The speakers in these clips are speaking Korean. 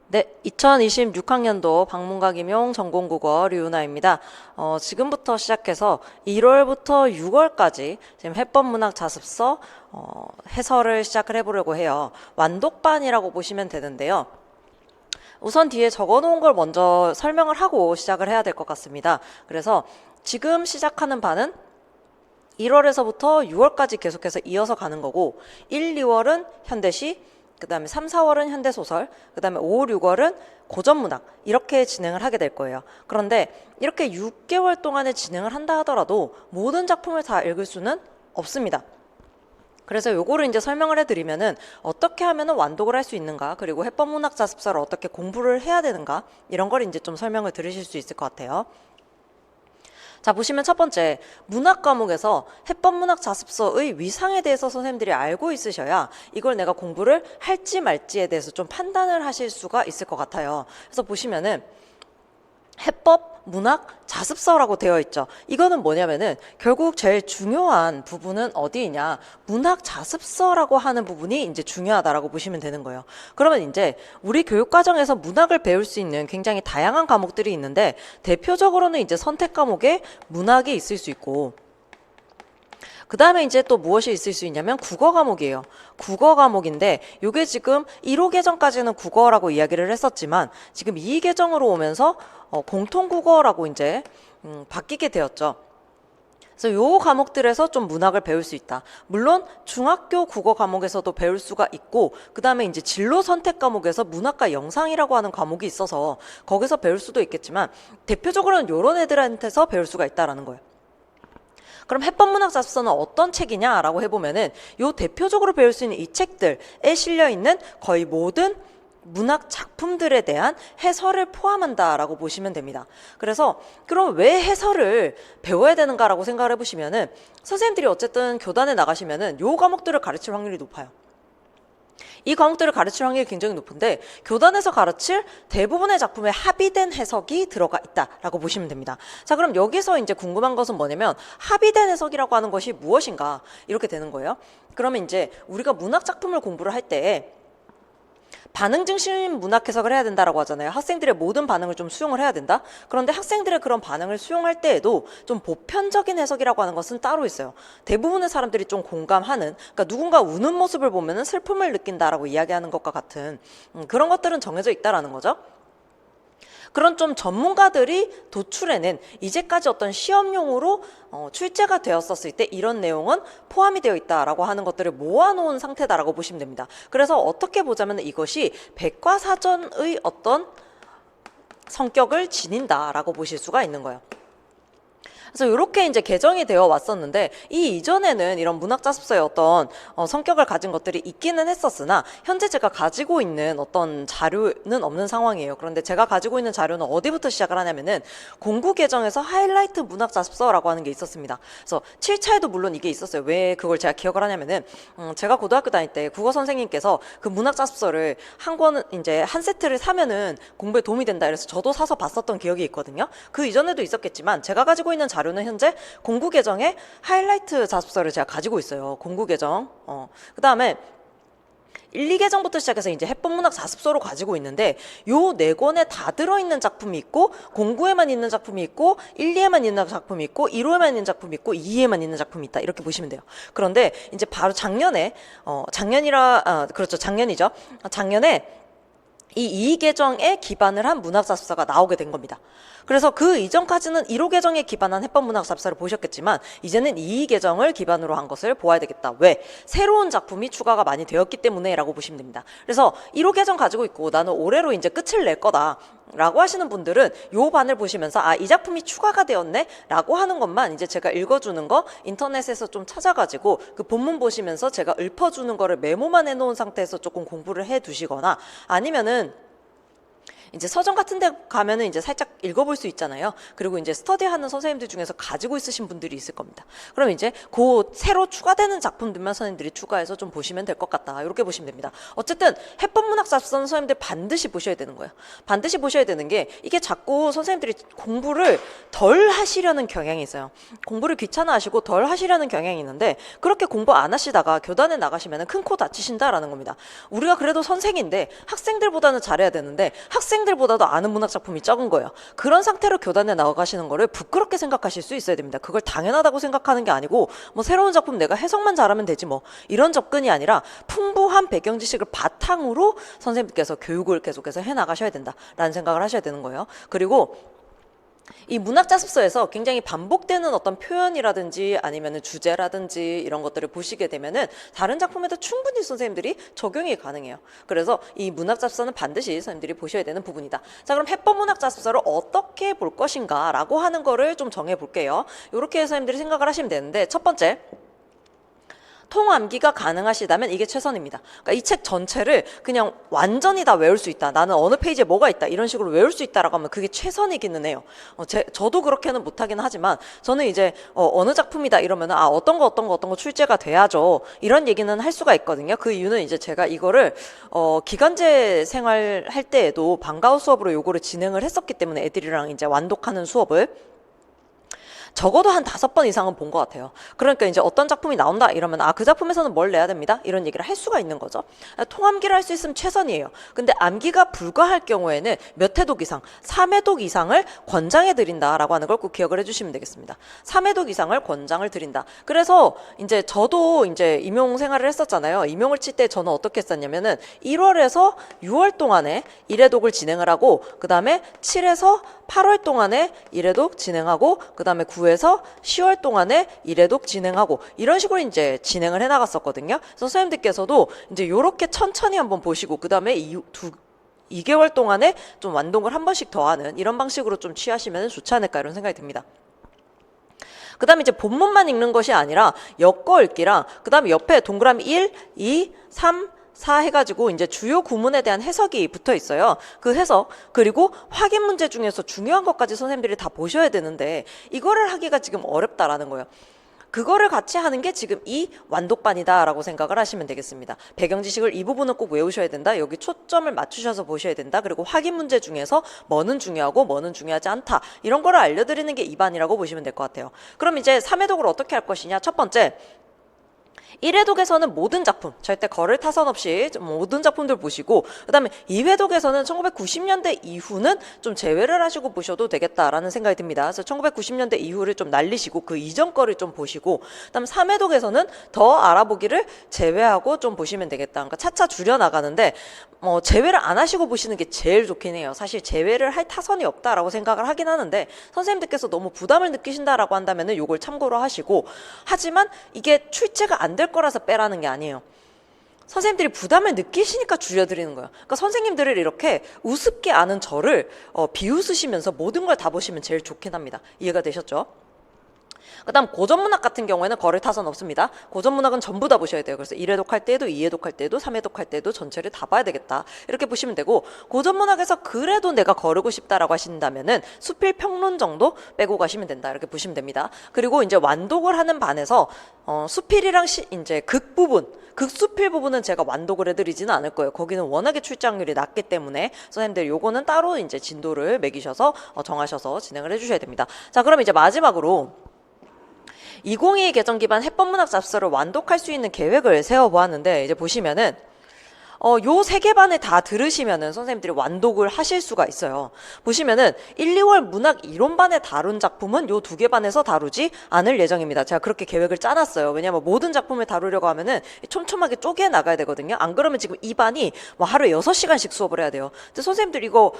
네, 2026학년도 방문가 임용 전공국어 류은하입니다. 지금부터 시작해서 1월부터 6월까지 지금 해법문학 자습서 해설을 시작을 해보려고 해요. 완독반이라고 보시면 되는데요. 우선 뒤에 적어놓은 걸 먼저 설명을 하고 시작을 해야 될 것 같습니다. 그래서 지금 시작하는 반은 1월에서부터 6월까지 계속해서 이어서 가는 거고 1, 2월은 현대시, 그 다음에 3, 4월은 현대소설, 그 다음에 5, 6월은 고전문학 이렇게 진행을 하게 될 거예요. 그런데 이렇게 6개월 동안에 진행을 한다 하더라도 모든 작품을 다 읽을 수는 없습니다. 그래서 요거를 이제 설명을 해드리면은 어떻게 하면은 완독을 할 수 있는가, 그리고 해법문학 자습서를 어떻게 공부를 해야 되는가, 이런 걸 이제 좀 설명을 들으실 수 있을 것 같아요. 자, 보시면 첫 번째, 문학 과목에서 해법문학 자습서의 위상에 대해서 선생님들이 알고 있으셔야 이걸 내가 공부를 할지 말지에 대해서 좀 판단을 하실 수가 있을 것 같아요. 그래서 보시면은 해법, 문학, 자습서라고 되어 있죠. 이거는 뭐냐면은 결국 제일 중요한 부분은 어디이냐? 문학 자습서라고 하는 부분이 이제 중요하다라고 보시면 되는 거예요. 그러면 이제 우리 교육과정에서 문학을 배울 수 있는 굉장히 다양한 과목들이 있는데 대표적으로는 이제 선택 과목에 문학이 있을 수 있고 그 다음에 이제 또 무엇이 있을 수 있냐면 국어 과목이에요. 국어 과목인데 이게 지금 1호 계정까지는 국어라고 이야기를 했었지만 지금 2위 계정으로 오면서 공통국어라고 이제 바뀌게 되었죠. 그래서 요 과목들에서 좀 문학을 배울 수 있다. 물론 중학교 국어 과목에서도 배울 수가 있고 그 다음에 이제 진로 선택 과목에서 문학과 영상이라고 하는 과목이 있어서 거기서 배울 수도 있겠지만 대표적으로는 요런 애들한테서 배울 수가 있다라는 거예요. 그럼 해법문학 자습서는 어떤 책이냐라고 해보면은 요 대표적으로 배울 수 있는 이 책들에 실려 있는 거의 모든 문학 작품들에 대한 해설을 포함한다라고 보시면 됩니다. 그래서 그럼 왜 해설을 배워야 되는가라고 생각을 해보시면은 선생님들이 어쨌든 교단에 나가시면은 요 과목들을 가르칠 확률이 높아요. 이 과목들을 가르칠 확률이 굉장히 높은데 교단에서 가르칠 대부분의 작품에 합의된 해석이 들어가 있다라고 보시면 됩니다. 자, 그럼 여기서 이제 궁금한 것은 뭐냐면 합의된 해석이라고 하는 것이 무엇인가 이렇게 되는 거예요. 그러면 이제 우리가 문학 작품을 공부를 할 때 반응 중심 문학 해석을 해야 된다라고 하잖아요. 학생들의 모든 반응을 좀 수용을 해야 된다. 그런데 학생들의 그런 반응을 수용할 때에도 좀 보편적인 해석이라고 하는 것은 따로 있어요. 대부분의 사람들이 좀 공감하는, 그러니까 누군가 우는 모습을 보면은 슬픔을 느낀다라고 이야기하는 것과 같은 그런 것들은 정해져 있다라는 거죠. 그런 좀 전문가들이 도출해낸 이제까지 어떤 시험용으로 출제가 되었었을 때 이런 내용은 포함이 되어 있다라고 하는 것들을 모아놓은 상태다라고 보시면 됩니다. 그래서 어떻게 보자면 이것이 백과사전의 어떤 성격을 지닌다라고 보실 수가 있는 거예요. 그래서 이렇게 이제 개정이 되어 왔었는데 이 이전에는 이런 문학 자습서의 어떤 성격을 가진 것들이 있기는 했었으나 현재 제가 가지고 있는 어떤 자료는 없는 상황이에요. 그런데 제가 가지고 있는 자료는 어디부터 시작을 하냐면은 공부 개정에서 하이라이트 문학 자습서라고 하는 게 있었습니다. 그래서 7차에도 물론 이게 있었어요. 왜 그걸 제가 기억을 하냐면은 제가 고등학교 다닐 때 국어 선생님께서 그 문학 자습서를 한 권은 이제 한 세트를 사면은 공부에 도움이 된다 그래서 저도 사서 봤었던 기억이 있거든요. 그 이전에도 있었겠지만 제가 가지고 있는 자료는 현재 공구 계정의 하이라이트 자습서를 제가 가지고 있어요. 공구 계정. 그 다음에 1, 2계정부터 시작해서 이제 해법문학 자습서로 가지고 있는데 요 4권에 다 들어있는 작품이 있고 공구에만 있는 작품이 있고 1, 2에만 있는 작품이 있고 1호에만 있는 작품이 있고 2에만 있는 작품이 있다 이렇게 보시면 돼요. 그런데 이제 바로 작년에 그렇죠, 작년이죠. 작년에 이 2위 계정에 기반을 한 문학자습서가 나오게 된 겁니다. 그래서 그 이전까지는 1호 계정에 기반한 해법문학자습서를 보셨겠지만 이제는 2위 계정을 기반으로 한 것을 보아야 되겠다. 왜? 새로운 작품이 추가가 많이 되었기 때문에 라고 보시면 됩니다. 그래서 1호 계정 가지고 있고 나는 올해로 이제 끝을 낼 거다 라고 하시는 분들은 요 반을 보시면서 아, 이 작품이 추가가 되었네 라고 하는 것만 이제 제가 읽어주는 거 인터넷에서 좀 찾아가지고 그 본문 보시면서 제가 읊어주는 거를 메모만 해놓은 상태에서 조금 공부를 해 두시거나 아니면은 이제 서점 같은 데 가면은 이제 살짝 읽어볼 수 있잖아요. 그리고 이제 스터디하는 선생님들 중에서 가지고 있으신 분들이 있을 겁니다. 그럼 이제 그 새로 추가되는 작품들만 선생님들이 추가해서 좀 보시면 될 것 같다. 이렇게 보시면 됩니다. 어쨌든 해법문학 잡선 선생님들 반드시 보셔야 되는 거예요. 반드시 보셔야 되는 게 이게 자꾸 선생님들이 공부를 덜 하시려는 경향이 있어요. 공부를 귀찮아하시고 덜 하시려는 경향이 있는데 그렇게 공부 안 하시다가 교단에 나가시면 큰 코 다치신다라는 겁니다. 우리가 그래도 선생인데 학생들보다는 잘해야 되는데 학생들보다도 아는 문학 작품이 적은 거예요. 그런 상태로 교단에 나가시는 거를 부끄럽게 생각하실 수 있어야 됩니다. 그걸 당연하다고 생각하는 게 아니고 뭐 새로운 작품 내가 해석만 잘하면 되지 뭐 이런 접근이 아니라 풍부한 배경 지식을 바탕으로 선생님께서 교육을 계속해서 해나가셔야 된다라는 생각을 하셔야 되는 거예요. 그리고 이 문학자습서에서 굉장히 반복되는 어떤 표현이라든지 아니면은 주제라든지 이런 것들을 보시게 되면은 다른 작품에도 충분히 선생님들이 적용이 가능해요. 그래서 이 문학자습서는 반드시 선생님들이 보셔야 되는 부분이다. 자, 그럼 해법 문학자습서를 어떻게 볼 것인가 라고 하는 거를 좀 정해 볼게요. 이렇게 선생님들이 생각을 하시면 되는데 첫 번째, 통암기가 가능하시다면 이게 최선입니다. 그러니까 이 책 전체를 그냥 완전히 다 외울 수 있다. 나는 어느 페이지에 뭐가 있다. 이런 식으로 외울 수 있다라고 하면 그게 최선이기는 해요. 저도 그렇게는 못하긴 하지만 저는 이제 어느 작품이다 이러면 어떤 거 출제가 돼야죠. 이런 얘기는 할 수가 있거든요. 그 이유는 이제 제가 이거를 기간제 생활할 때에도 방과후 수업으로 요거를 진행을 했었기 때문에 애들이랑 이제 완독하는 수업을 적어도 한 5번 이상은 본 것 같아요. 그러니까 이제 어떤 작품이 나온다 이러면 그 작품에서는 뭘 내야 됩니다. 이런 얘기를 할 수가 있는 거죠. 통암기를 할 수 있으면 최선이에요. 근데 암기가 불가할 경우에는 몇 회독 이상, 3회독 이상을 권장해 드린다라고 하는 걸 꼭 기억을 해주시면 되겠습니다. 3회독 이상을 권장을 드린다. 그래서 이제 저도 이제 임용 생활을 했었잖아요. 임용을 칠 때 저는 어떻게 했었냐면은 1월에서 6월 동안에 1회독을 진행을 하고 그 다음에 7에서 8월 동안에 1회독 진행하고 그 다음에 9에서 10월 동안에 1회독 진행하고 이런 식으로 이제 진행을 해 나갔었거든요. 그래서 선생님들께서도 이제 요렇게 천천히 한번 보시고 그 다음에 2개월 동안에 좀 완독을 한 번씩 더 하는 이런 방식으로 좀 취하시면 좋지 않을까 이런 생각이 듭니다. 그 다음에 이제 본문만 읽는 것이 아니라 엮어 읽기랑 그 다음에 옆에 동그라미 1, 2, 3, 4 해가지고 이제 주요 구문에 대한 해석이 붙어 있어요. 그 해석 그리고 확인 문제 중에서 중요한 것까지 선생님들이 다 보셔야 되는데 이거를 하기가 지금 어렵다라는 거예요. 그거를 같이 하는 게 지금 이 완독반이다라고 생각을 하시면 되겠습니다. 배경 지식을 이 부분은 꼭 외우셔야 된다. 여기 초점을 맞추셔서 보셔야 된다. 그리고 확인 문제 중에서 뭐는 중요하고 뭐는 중요하지 않다. 이런 거를 알려드리는 게 이 반이라고 보시면 될 것 같아요. 그럼 이제 3회독을 어떻게 할 것이냐. 첫 번째, 1회독에서는 모든 작품, 절대 거를 타선 없이 모든 작품들 보시고 그 다음에 2회독에서는 1990년대 이후는 좀 제외를 하시고 보셔도 되겠다라는 생각이 듭니다. 그래서 1990년대 이후를 좀 날리시고 그 이전 거를 좀 보시고 그 다음에 3회독에서는 더 알아보기를 제외하고 좀 보시면 되겠다. 그러니까 차차 줄여나가는데 제외를 안 하시고 보시는 게 제일 좋긴 해요. 사실 제외를 할 타선이 없다라고 생각을 하긴 하는데 선생님들께서 너무 부담을 느끼신다라고 한다면 요걸 참고로 하시고 하지만 이게 출제가 안 될 거라서 빼라는 게 아니에요. 선생님들이 부담을 느끼시니까 줄여드리는 거예요. 그러니까 선생님들을 이렇게 우습게 아는 저를 비웃으시면서 모든 걸 다 보시면 제일 좋긴 합니다. 이해가 되셨죠? 그 다음 고전문학 같은 경우에는 거를 타선 없습니다. 고전문학은 전부 다 보셔야 돼요. 그래서 1회독 할 때도 2회독 할 때도 3회독 할 때도 전체를 다 봐야 되겠다. 이렇게 보시면 되고 고전문학에서 그래도 내가 거르고 싶다라고 하신다면은 수필평론 정도 빼고 가시면 된다. 이렇게 보시면 됩니다. 그리고 이제 완독을 하는 반에서 수필이랑 이제 극 부분 극수필 부분은 제가 완독을 해드리지는 않을 거예요. 거기는 워낙에 출제확률이 낮기 때문에 선생님들 요거는 따로 이제 진도를 매기셔서 정하셔서 진행을 해주셔야 됩니다. 자, 그럼 이제 마지막으로 2022 개정 기반 해법문학 잡서를 완독할 수 있는 계획을 세워보았는데 이제 보시면은 요 3개 반을 다 들으시면은 선생님들이 완독을 하실 수가 있어요. 보시면은 1, 2월 문학 이론반에 다룬 작품은 요 2개 반에서 다루지 않을 예정입니다. 제가 그렇게 계획을 짜놨어요. 왜냐면 모든 작품을 다루려고 하면은 촘촘하게 쪼개 나가야 되거든요. 안 그러면 지금 이 반이 하루에 6시간씩 수업을 해야 돼요. 근데 선생님들 이거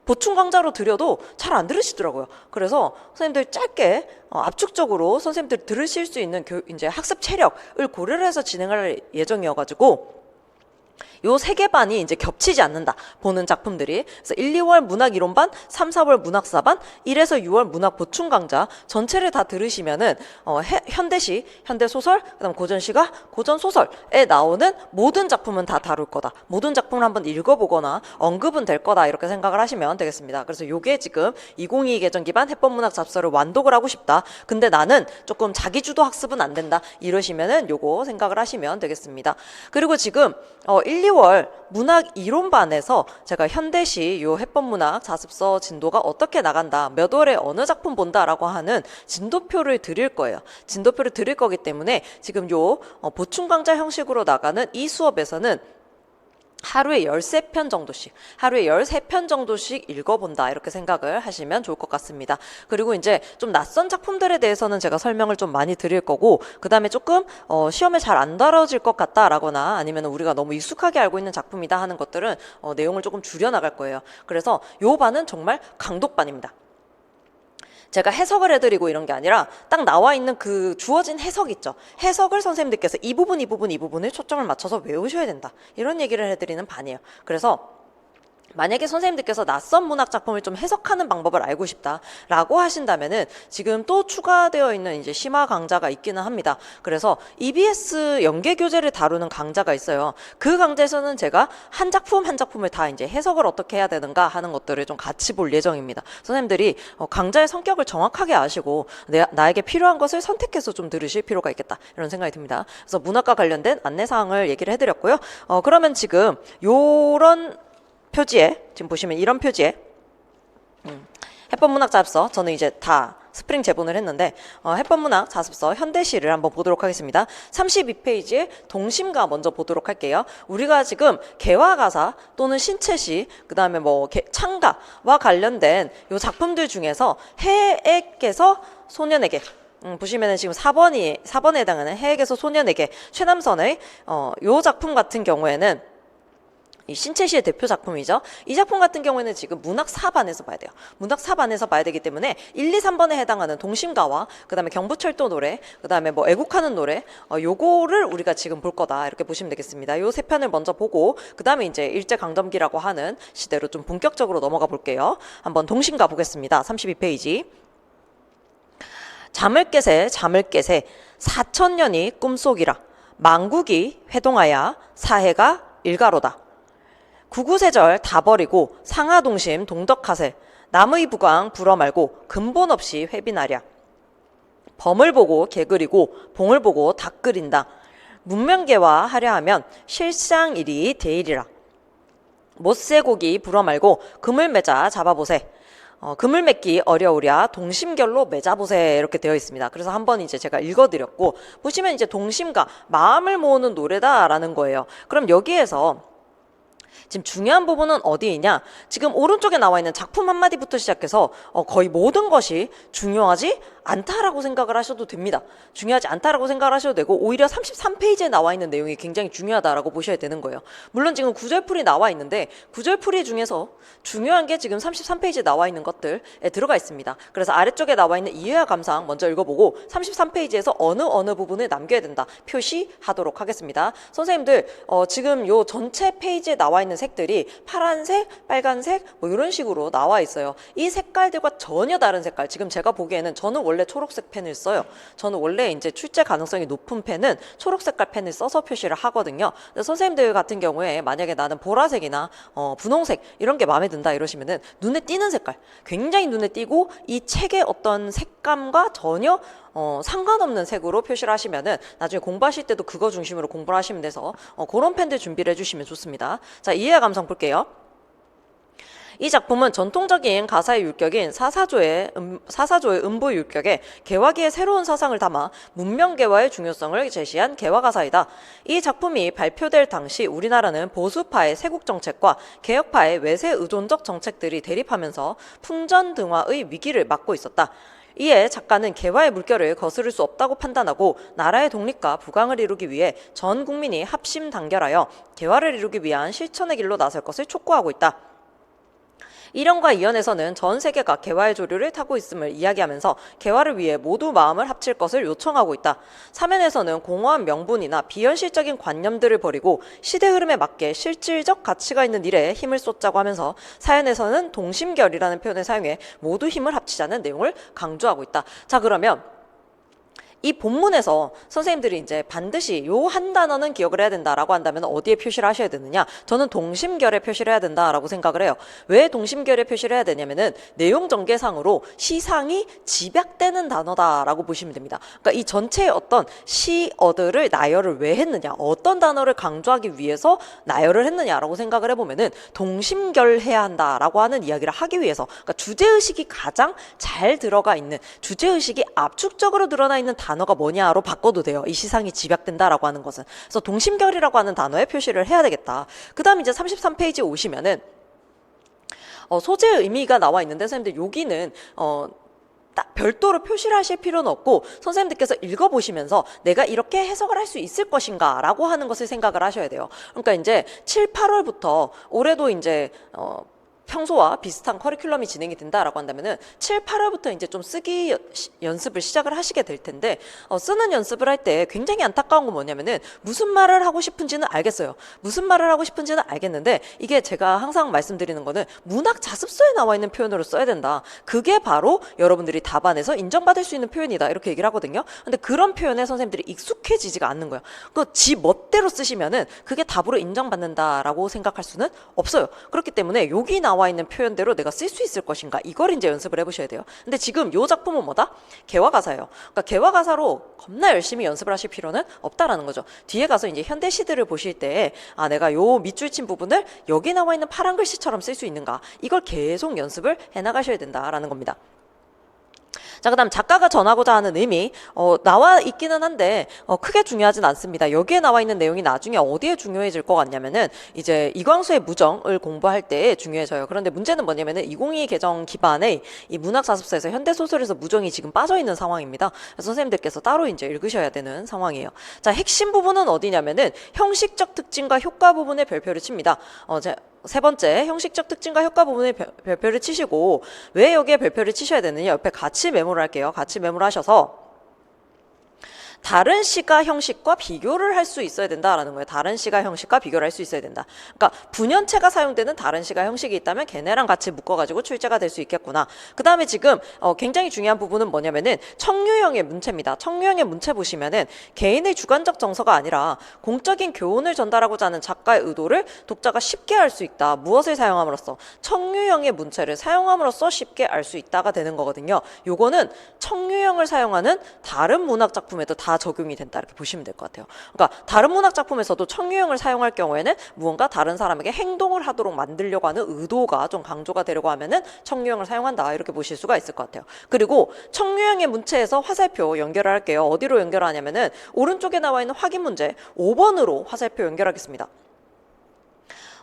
보충 강좌로 드려도 잘 안 들으시더라고요. 그래서 선생님들 짧게 압축적으로 선생님들 들으실 수 있는 이제 학습 체력을 고려를 해서 진행할 예정이어가지고 요 세 개 반이 이제 겹치지 않는다. 보는 작품들이. 그래서 1, 2월 문학 이론반, 3, 4월 문학 4반, 1에서 6월 문학 보충 강좌 전체를 다 들으시면은 현대시, 현대소설, 그다음 고전시가, 고전소설에 나오는 모든 작품은 다 다룰 거다. 모든 작품을 한번 읽어보거나 언급은 될 거다. 이렇게 생각을 하시면 되겠습니다. 그래서 요게 지금 2022 개정 기반 해법문학 잡서를 완독을 하고 싶다. 근데 나는 조금 자기주도 학습은 안 된다. 이러시면은 요거 생각을 하시면 되겠습니다. 그리고 지금 1, 2월 문학 이론반에서 제가 현대시 요 해법문학 자습서 진도가 어떻게 나간다, 몇 월에 어느 작품 본다라고 하는 진도표를 드릴 거예요. 진도표를 드릴 거기 때문에 지금 요 보충 강좌 형식으로 나가는 이 수업에서는 하루에 13편 정도씩, 하루에 13편 정도씩 읽어본다. 이렇게 생각을 하시면 좋을 것 같습니다. 그리고 이제 좀 낯선 작품들에 대해서는 제가 설명을 좀 많이 드릴 거고, 그 다음에 조금, 시험에 잘 안 다뤄질 것 같다라거나 아니면 우리가 너무 익숙하게 알고 있는 작품이다 하는 것들은, 내용을 조금 줄여나갈 거예요. 그래서 요 반은 정말 강독반입니다. 제가 해석을 해드리고 이런 게 아니라 딱 나와 있는 그 주어진 해석 있죠. 해석을 선생님들께서 이 부분을 초점을 맞춰서 외우셔야 된다. 이런 얘기를 해드리는 반이에요. 그래서 만약에 선생님들께서 낯선 문학 작품을 좀 해석하는 방법을 알고 싶다라고 하신다면은 지금 또 추가되어 있는 이제 심화 강좌가 있기는 합니다. 그래서 EBS 연계 교재를 다루는 강좌가 있어요. 그 강좌에서는 제가 한 작품 한 작품을 다 이제 해석을 어떻게 해야 되는가 하는 것들을 좀 같이 볼 예정입니다. 선생님들이 강좌의 성격을 정확하게 아시고 나에게 필요한 것을 선택해서 좀 들으실 필요가 있겠다. 이런 생각이 듭니다. 그래서 문학과 관련된 안내사항을 얘기를 해드렸고요. 그러면 지금 요런 표지에, 지금 보시면 이런 표지에 해법문학 자습서, 저는 이제 다 스프링 제본을 했는데 해법문학 자습서 현대시를 한번 보도록 하겠습니다. 32페이지에 동심가 먼저 보도록 할게요. 우리가 지금 개화가사 또는 신체시, 그 다음에 뭐 창가와 관련된 요 작품들 중에서 해액에서 소년에게, 보시면은 지금 4번에 해당하는 해액에서 소년에게, 최남선의 요 작품 같은 경우에는 이 신채시의 대표 작품이죠. 이 작품 같은 경우에는 지금 문학 4반에서 봐야 돼요. 문학 4반에서 봐야 되기 때문에 1, 2, 3번에 해당하는 동심가와 그 다음에 경부철도 노래, 그 다음에 뭐 애국하는 노래, 요거를 우리가 지금 볼 거다. 이렇게 보시면 되겠습니다. 요 세 편을 먼저 보고 그 다음에 이제 일제강점기라고 하는 시대로 좀 본격적으로 넘어가 볼게요. 한번 동심가 보겠습니다. 32페이지. 잠을 깨세 사천년이 꿈속이라 망국이 회동하야 사해가 일가로다. 구구세절 다 버리고 상하동심 동덕하세 남의 부광 불어말고 근본 없이 회빈하랴. 범을 보고 개 끓이고 봉을 보고 닭 끓인다. 문명계와 하려 하면 실상일이 대일이라. 못새고기 불어말고 금을 맺아 잡아보세. 금을 맺기 어려우랴 동심결로 맺어보세. 이렇게 되어 있습니다. 그래서 한번 이제 제가 읽어드렸고, 보시면 이제 동심가, 마음을 모으는 노래다라는 거예요. 그럼 여기에서 지금 중요한 부분은 어디에 있냐? 지금 오른쪽에 나와 있는 작품 한마디부터 시작해서 거의 모든 것이 중요하지 않다라고 생각을 하셔도 됩니다. 중요하지 않다라고 생각을 하셔도 되고, 오히려 33페이지에 나와 있는 내용이 굉장히 중요하다라고 보셔야 되는 거예요. 물론 지금 구절풀이 나와 있는데 구절풀이 중에서 중요한 게 지금 33페이지에 나와 있는 것들에 들어가 있습니다. 그래서 아래쪽에 나와 있는 이해와 감상 먼저 읽어보고 33페이지에서 어느 부분을 남겨야 된다 표시하도록 하겠습니다. 선생님들 지금 요 전체 페이지에 나와 있는 색들이 파란색, 빨간색 뭐 이런 식으로 나와 있어요. 이 색깔들과 전혀 다른 색깔, 지금 제가 보기에는, 저는 원래 초록색 펜을 써요. 저는 원래 이제 출제 가능성이 높은 펜은 초록 색깔 펜을 써서 표시를 하거든요. 선생님들 같은 경우에 만약에 나는 보라색이나 분홍색 이런 게 마음에 든다 이러시면은 눈에 띄는 색깔, 굉장히 눈에 띄고 이 책의 어떤 색감과 전혀 상관없는 색으로 표시를 하시면은 나중에 공부하실 때도 그거 중심으로 공부를 하시면 돼서 그런 펜들 준비를 해주시면 좋습니다. 자, 이해와 감상 볼게요. 이 작품은 전통적인 가사의 율격인 사사조의 음보 율격에 개화기의 새로운 사상을 담아 문명개화의 중요성을 제시한 개화가사이다. 이 작품이 발표될 당시 우리나라는 보수파의 세국정책과 개혁파의 외세 의존적 정책들이 대립하면서 풍전등화의 위기를 맞고 있었다. 이에 작가는 개화의 물결을 거스를 수 없다고 판단하고 나라의 독립과 부강을 이루기 위해 전 국민이 합심 단결하여 개화를 이루기 위한 실천의 길로 나설 것을 촉구하고 있다. 1연과 2연에서는 전 세계가 개화의 조류를 타고 있음을 이야기하면서 개화를 위해 모두 마음을 합칠 것을 요청하고 있다. 3연에서는 공허한 명분이나 비현실적인 관념들을 버리고 시대 흐름에 맞게 실질적 가치가 있는 일에 힘을 쏟자고 하면서 4연에서는 동심결이라는 표현을 사용해 모두 힘을 합치자는 내용을 강조하고 있다. 자, 그러면 이 본문에서 선생님들이 이제 반드시 요 한 단어는 기억을 해야 된다라고 한다면 어디에 표시를 하셔야 되느냐? 저는 동심결에 표시를 해야 된다라고 생각을 해요. 왜 동심결에 표시를 해야 되냐면은 내용 전개상으로 시상이 집약되는 단어다라고 보시면 됩니다. 그러니까 이 전체의 어떤 시어들을 나열을 왜 했느냐? 어떤 단어를 강조하기 위해서 나열을 했느냐라고 생각을 해보면은 동심결해야 한다라고 하는 이야기를 하기 위해서, 그러니까 주제의식이 가장 잘 들어가 있는, 주제의식이 압축적으로 드러나 있는 단어가 뭐냐로 바꿔도 돼요. 이 시상이 집약된다라고 하는 것은. 그래서 동심결이라고 하는 단어에 표시를 해야 되겠다. 그 다음 이제 33페이지 오시면은 소재의 의미가 나와 있는데 선생님들 여기는 딱 별도로 표시를 하실 필요는 없고 선생님들께서 읽어보시면서 내가 이렇게 해석을 할 수 있을 것인가 라고 하는 것을 생각을 하셔야 돼요. 그러니까 이제 7, 8월부터 올해도 이제 평소와 비슷한 커리큘럼이 진행이 된다라고 한다면은 7, 8월부터 이제 좀 쓰기 연습을 시작을 하시게 될 텐데 쓰는 연습을 할 때 굉장히 안타까운 건 뭐냐면은 무슨 말을 하고 싶은지는 알겠어요. 무슨 말을 하고 싶은지는 알겠는데 이게 제가 항상 말씀드리는 거는 문학 자습서에 나와 있는 표현으로 써야 된다. 그게 바로 여러분들이 답안에서 인정받을 수 있는 표현이다. 이렇게 얘기를 하거든요. 근데 그런 표현에 선생님들이 익숙해지지가 않는 거예요. 지 멋대로 쓰시면은 그게 답으로 인정받는다라고 생각할 수는 없어요. 그렇기 때문에 여기 나와 있는 표현대로 내가 쓸 수 있을 것인가, 이걸 이제 연습을 해보셔야 돼요. 근데 지금 요 작품은 뭐다? 개화가사예요. 그러니까 개화가사로 겁나 열심히 연습을 하실 필요는 없다라는 거죠. 뒤에 가서 이제 현대 시들을 보실 때 내가 요 밑줄 친 부분을 여기 나와 있는 파란 글씨처럼 쓸 수 있는가, 이걸 계속 연습을 해나가셔야 된다라는 겁니다. 자, 그 다음 작가가 전하고자 하는 의미, 나와 있기는 한데 크게 중요하진 않습니다. 여기에 나와 있는 내용이 나중에 어디에 중요해질 것 같냐면은 이제 이광수의 무정을 공부할 때 중요해져요. 그런데 문제는 뭐냐면은 2022 개정 기반의 이 문학자습서에서 현대소설에서 무정이 지금 빠져있는 상황입니다. 그래서 선생님들께서 따로 이제 읽으셔야 되는 상황이에요. 자, 핵심 부분은 어디냐면은 형식적 특징과 효과 부분에 별표를 칩니다. 세 번째, 형식적 특징과 효과 부분에 별표를 치시고, 왜 여기에 별표를 치셔야 되느냐? 옆에 같이 메모를 할게요. 같이 메모를 하셔서 다른 시가 형식과 비교를 할 수 있어야 된다라는 거예요. 다른 시가 형식과 비교를 할 수 있어야 된다. 그러니까 분연체가 사용되는 다른 시가 형식이 있다면 걔네랑 같이 묶어가지고 출제가 될 수 있겠구나. 그 다음에 지금 굉장히 중요한 부분은 뭐냐면은 청유형의 문체입니다. 청유형의 문체 보시면은 개인의 주관적 정서가 아니라 공적인 교훈을 전달하고자 하는 작가의 의도를 독자가 쉽게 알 수 있다. 무엇을 사용함으로써? 청유형의 문체를 사용함으로써 쉽게 알 수 있다가 되는 거거든요. 요거는 청유형을 사용하는 다른 문학 작품에도 다 적용이 된다, 이렇게 보시면 될 것 같아요. 그러니까 다른 문학 작품에서도 청유형을 사용할 경우에는 무언가 다른 사람에게 행동을 하도록 만들려고 하는 의도가 좀 강조가 되려고 하면은 청유형을 사용한다, 이렇게 보실 수가 있을 것 같아요. 그리고 청유형의 문체에서 화살표 연결을 할게요. 어디로 연결하냐면은 오른쪽에 나와 있는 확인 문제 5번으로 화살표 연결하겠습니다.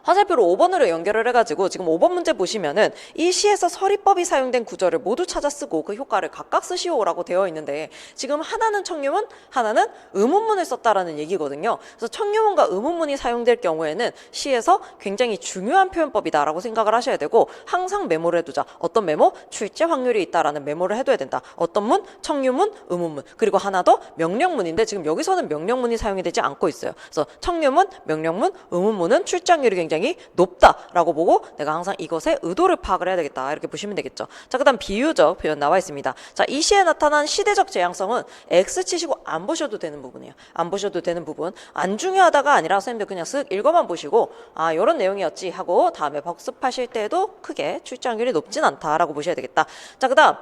화살표로 5번으로 연결을 해가지고 지금 5번 문제 보시면은 이 시에서 서리법이 사용된 구절을 모두 찾아 쓰고 그 효과를 각각 쓰시오라고 되어 있는데, 지금 하나는 청유문, 하나는 의문문을 썼다라는 얘기거든요. 그래서 청유문과 의문문이 사용될 경우에는 시에서 굉장히 중요한 표현법이다라고 생각을 하셔야 되고, 항상 메모를 해두자. 어떤 메모? 출제 확률이 있다라는 메모를 해둬야 된다. 어떤 문? 청유문, 의문문. 그리고 하나 더 명령문인데 지금 여기서는 명령문이 사용이 되지 않고 있어요. 그래서 청유문, 명령문, 의문문은 출제 확률이 굉장히 높다라고 보고 내가 항상 이것의 의도를 파악을 해야 되겠다, 이렇게 보시면 되겠죠. 자, 그 다음 비유적 표현 나와 있습니다. 자, 이 시에 나타난 시대적 재앙성은 X 치시고 안 보셔도 되는 부분이에요. 안 보셔도 되는 부분. 안 중요하다가 아니라 선생님들 그냥 쓱 읽어만 보시고 이런 내용이었지 하고 다음에 복습하실 때도 크게 출제 확률이 높진 않다라고 보셔야 되겠다. 자, 그 다음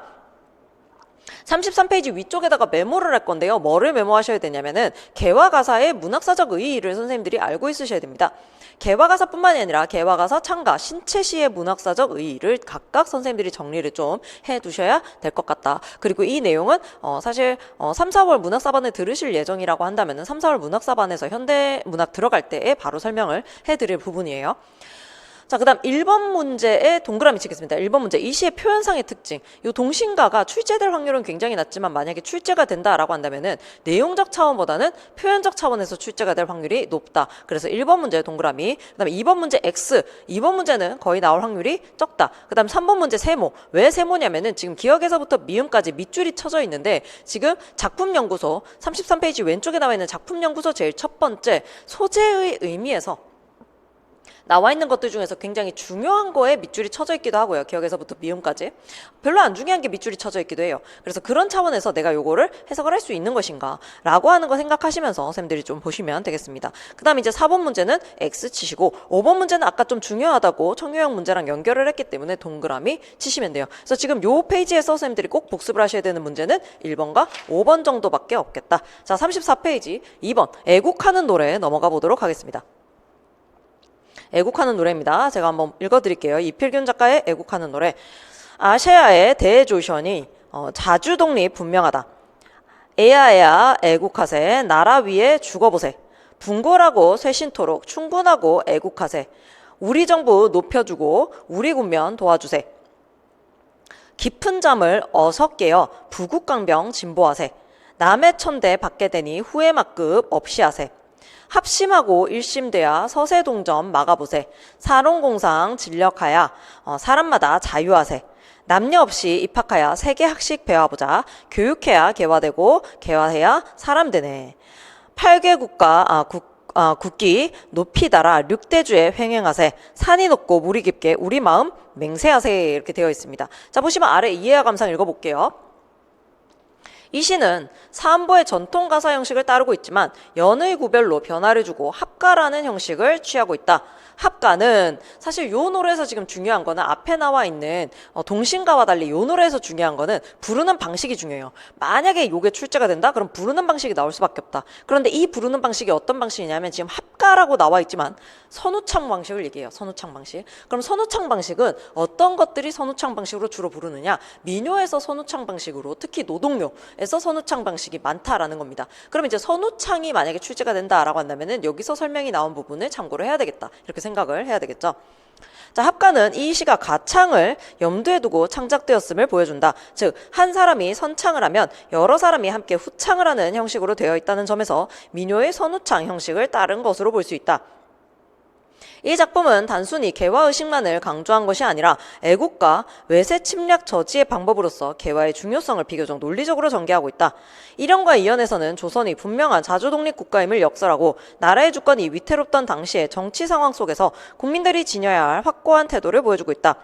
33페이지 위쪽에다가 메모를 할 건데요. 뭐를 메모하셔야 되냐면은 개화가사의 문학사적 의의를 선생님들이 알고 있으셔야 됩니다. 개화가사뿐만이 아니라 개화가사, 창가, 신체시의 문학사적 의의를 각각 선생님들이 정리를 좀 해두셔야 될 것 같다. 그리고 이 내용은 사실 3, 4월 문학사반을 들으실 예정이라고 한다면은 3, 4월 문학사반에서 현대문학 들어갈 때에 바로 설명을 해드릴 부분이에요. 자, 그 다음 1번 문제에 동그라미 치겠습니다. 1번 문제, 이 시의 표현상의 특징. 이 동신가가 출제될 확률은 굉장히 낮지만 만약에 출제가 된다라고 한다면은 내용적 차원보다는 표현적 차원에서 출제가 될 확률이 높다. 그래서 1번 문제 동그라미. 그 다음에 2번 문제 X. 2번 문제는 거의 나올 확률이 적다. 그 다음 3번 문제 세모. 왜 세모냐면은 지금 기억에서부터 미음까지 밑줄이 쳐져 있는데 지금 작품연구소 33페이지 왼쪽에 나와 있는 작품연구소 제일 첫 번째 소재의 의미에서 나와 있는 것들 중에서 굉장히 중요한 거에 밑줄이 쳐져 있기도 하고요. 기억에서부터 미음까지. 별로 안 중요한 게 밑줄이 쳐져 있기도 해요. 그래서 그런 차원에서 내가 요거를 해석을 할 수 있는 것인가 라고 하는 거 생각하시면서 선생님들이 좀 보시면 되겠습니다. 그 다음 이제 4번 문제는 X 치시고 5번 문제는 아까 좀 중요하다고 청유형 문제랑 연결을 했기 때문에 동그라미 치시면 돼요. 그래서 지금 요 페이지에서 선생님들이 꼭 복습을 하셔야 되는 문제는 1번과 5번 정도밖에 없겠다. 자, 34페이지 2번 애국하는 노래 넘어가 보도록 하겠습니다. 애국하는 노래입니다. 제가 한번 읽어드릴게요. 이필균 작가의 애국하는 노래. 아시아의 대조선이 자주 독립 분명하다. 에야에야 애국하세. 나라 위에 죽어보세. 분골하고 쇄신토록 충분하고 애국하세. 우리 정부 높여주고 우리 군면 도와주세. 깊은 잠을 어서 깨어 부국강병 진보하세. 남의 천대 받게 되니 후회 막급 없이 하세. 합심하고 일심돼야 서세동점 막아보세. 사론공상 진력하야 사람마다 자유하세. 남녀 없이 입학하야 세계학식 배워보자. 교육해야 개화되고 개화해야 사람 되네. 8개 국기 높이 달아 륙대주에 횡행하세. 산이 높고 물이 깊게 우리 마음 맹세하세. 이렇게 되어 있습니다. 자, 보시면 아래 이해와 감상 읽어볼게요. 이 시는 사음보의 전통 가사 형식을 따르고 있지만 연의 구별로 변화를 주고 합가라는 형식을 취하고 있다. 합가는 사실 요 노래에서 지금 중요한 거는 앞에 나와 있는 동신가와 달리 요 노래에서 중요한 거는 부르는 방식이 중요해요. 만약에 요게 출제가 된다? 그럼 부르는 방식이 나올 수밖에 없다. 그런데 이 부르는 방식이 어떤 방식이냐면 지금 합가라고 나와 있지만 선우창 방식을 얘기해요. 선우창 방식. 그럼 선우창 방식은 어떤 것들이 선우창 방식으로 주로 부르느냐? 민요에서 선우창 방식으로 특히 노동요에서 선우창 방식이 많다라는 겁니다. 그럼 이제 선우창이 만약에 출제가 된다라고 한다면은 여기서 설명이 나온 부분을 참고를 해야 되겠다. 이렇게 생각을 해야 되겠죠. 자, 합가는 이 시가 가창을 염두에 두고 창작되었음을 보여준다. 즉, 한 사람이 선창을 하면 여러 사람이 함께 후창을 하는 형식으로 되어 있다는 점에서 민요의 선후창 형식을 따른 것으로 볼 수 있다. 이 작품은 단순히 개화의식만을 강조한 것이 아니라 애국과 외세 침략 저지의 방법으로서 개화의 중요성을 비교적 논리적으로 전개하고 있다. 이련과 이연에서는 조선이 분명한 자주독립 국가임을 역설하고 나라의 주권이 위태롭던 당시의 정치 상황 속에서 국민들이 지녀야 할 확고한 태도를 보여주고 있다.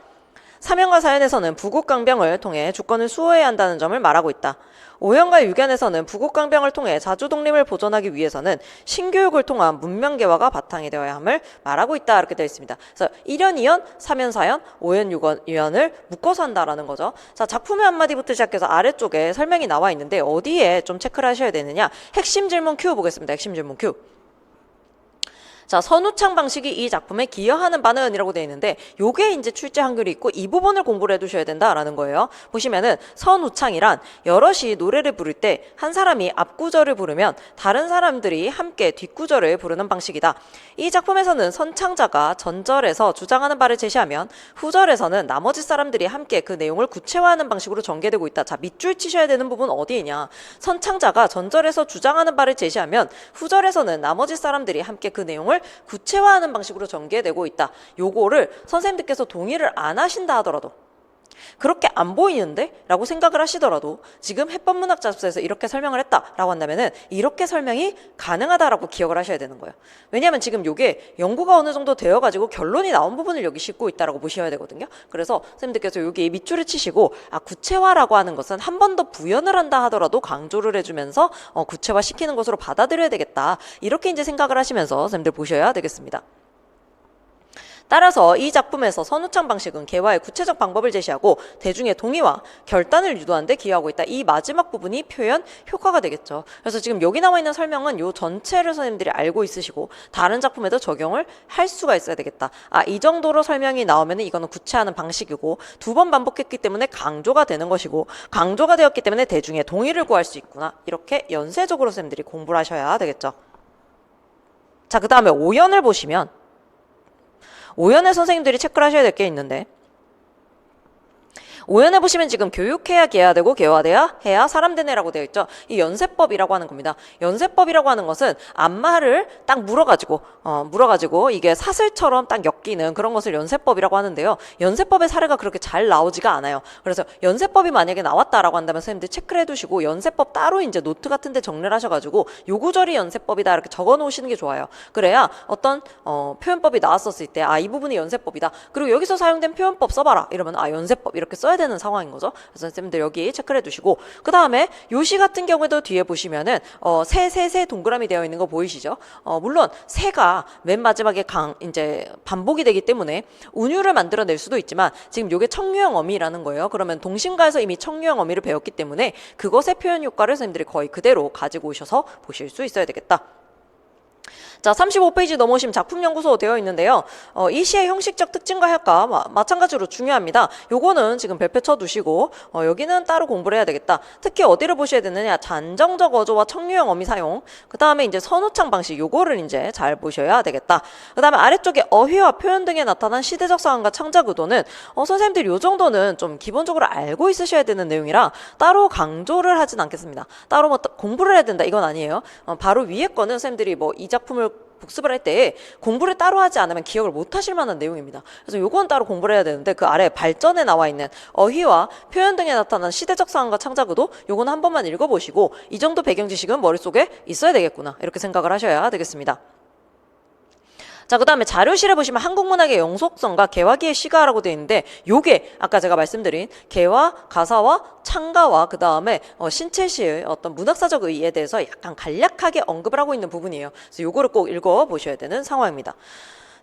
사명과 사연에서는 부국강병을 통해 주권을 수호해야 한다는 점을 말하고 있다. 오연과 유견에서는 부국강병을 통해 자주독립을 보존하기 위해서는 신교육을 통한 문명개화가 바탕이 되어야 함을 말하고 있다. 이렇게 되어 있습니다. 그래서 1연, 2연, 3연, 4연, 5연, 6연을 묶어서 한다라는 거죠. 자, 작품의 한마디부터 시작해서 아래쪽에 설명이 나와 있는데 어디에 좀 체크를 하셔야 되느냐. 핵심 질문 Q 보겠습니다. 핵심 질문 Q. 자, 선우창 방식이 이 작품에 기여하는 바는 이라고 되어 있는데 요게 이제 출제 확률이 있고 이 부분을 공부를 해두셔야 된다라는 거예요. 보시면은 선우창이란 여럿이 노래를 부를 때 한 사람이 앞구절을 부르면 다른 사람들이 함께 뒷구절을 부르는 방식이다. 이 작품에서는 선창자가 전절에서 주장하는 바를 제시하면 후절에서는 나머지 사람들이 함께 그 내용을 구체화하는 방식으로 전개되고 있다. 자, 밑줄 치셔야 되는 부분 어디이냐. 선창자가 전절에서 주장하는 바를 제시하면 후절에서는 나머지 사람들이 함께 그 내용을 구체화하는 방식으로 전개되고 있다. 요거를 선생님들께서 동의를 안 하신다 하더라도 그렇게 안 보이는데? 라고 생각을 하시더라도 지금 해법문학자습서에서 이렇게 설명을 했다라고 한다면은 이렇게 설명이 가능하다라고 기억을 하셔야 되는 거예요. 왜냐하면 지금 요게 연구가 어느 정도 되어가지고 결론이 나온 부분을 여기 싣고 있다라고 보셔야 되거든요. 그래서 선생님들께서 여기 밑줄을 치시고 구체화라고 하는 것은 한 번 더 부연을 한다 하더라도 강조를 해주면서 구체화 시키는 것으로 받아들여야 되겠다. 이렇게 이제 생각을 하시면서 선생님들 보셔야 되겠습니다. 따라서 이 작품에서 선우창 방식은 개화의 구체적 방법을 제시하고 대중의 동의와 결단을 유도하는 데 기여하고 있다. 이 마지막 부분이 표현 효과가 되겠죠. 그래서 지금 여기 나와 있는 설명은 요 전체를 선생님들이 알고 있으시고 다른 작품에도 적용을 할 수가 있어야 되겠다. 이 정도로 설명이 나오면 이거는 구체화하는 방식이고 두 번 반복했기 때문에 강조가 되는 것이고 강조가 되었기 때문에 대중의 동의를 구할 수 있구나. 이렇게 연쇄적으로 선생님들이 공부를 하셔야 되겠죠. 자, 그 다음에 오연을 보시면 오연의 선생님들이 체크를 하셔야 될 게 있는데, 오연에 보시면 지금 교육해야 개야되고 개화돼야 해야 사람되네라고 되어 있죠. 이 연세법이라고 하는 겁니다. 연세법이라고 하는 것은 안마를 딱 물어가지고 이게 사슬처럼 딱 엮이는 그런 것을 연세법이라고 하는데요. 연세법의 사례가 그렇게 잘 나오지가 않아요. 그래서 연세법이 만약에 나왔다라고 한다면 선생님들 체크를 해두시고 연세법 따로 이제 노트 같은 데 정리를 하셔가지고 요 구절이 연세법이다 이렇게 적어 놓으시는 게 좋아요. 그래야 어떤 표현법이 나왔었을 때 이 부분이 연세법이다. 그리고 여기서 사용된 표현법 써봐라. 이러면 연세법 이렇게 써야 되는 상황인 거죠. 그래서 선생님들 여기 체크를 해두시고 그 다음에 요시 같은 경우에도 뒤에 보시면은 세 동그라미 되어 있는 거 보이시죠? 물론 세가 맨 마지막에 이제 반복이 되기 때문에 운율을 만들어낼 수도 있지만 지금 요게 청유형 어미라는 거예요. 그러면 동심가에서 이미 청유형 어미를 배웠기 때문에 그것의 표현 효과를 선생님들이 거의 그대로 가지고 오셔서 보실 수 있어야 되겠다. 자, 35페이지 넘어오시면 작품연구소 되어 있는데요. 이 시의 형식적 특징과 효과 마찬가지로 중요합니다. 요거는 지금 별표 쳐두시고 여기는 따로 공부를 해야 되겠다. 특히 어디를 보셔야 되느냐, 잔정적 어조와 청유형 어미 사용, 그 다음에 이제 선우창 방식, 요거를 이제 잘 보셔야 되겠다. 그 다음에 아래쪽에 어휘와 표현 등에 나타난 시대적 상황과 창작 의도는 선생님들 요 정도는 좀 기본적으로 알고 있으셔야 되는 내용이라 따로 강조를 하진 않겠습니다. 따로 뭐 공부를 해야 된다 이건 아니에요. 바로 위에 거는 선생님들이 뭐 이 작품을 복습을 할 때 공부를 따로 하지 않으면 기억을 못 하실 만한 내용입니다. 그래서 요건 따로 공부를 해야 되는데 그 아래 발전에 나와 있는 어휘와 표현 등에 나타난 시대적 상황과 창작 의도 요건 한 번만 읽어보시고 이 정도 배경 지식은 머릿속에 있어야 되겠구나 이렇게 생각을 하셔야 되겠습니다. 자, 그 다음에 자료실에 보시면 한국문학의 영속성과 개화기의 시가라고 되어 있는데 요게 아까 제가 말씀드린 개화, 가사와 창가와 그 다음에 신체시의 어떤 문학사적 의의에 대해서 약간 간략하게 언급을 하고 있는 부분이에요. 그래서 요거를 꼭 읽어보셔야 되는 상황입니다.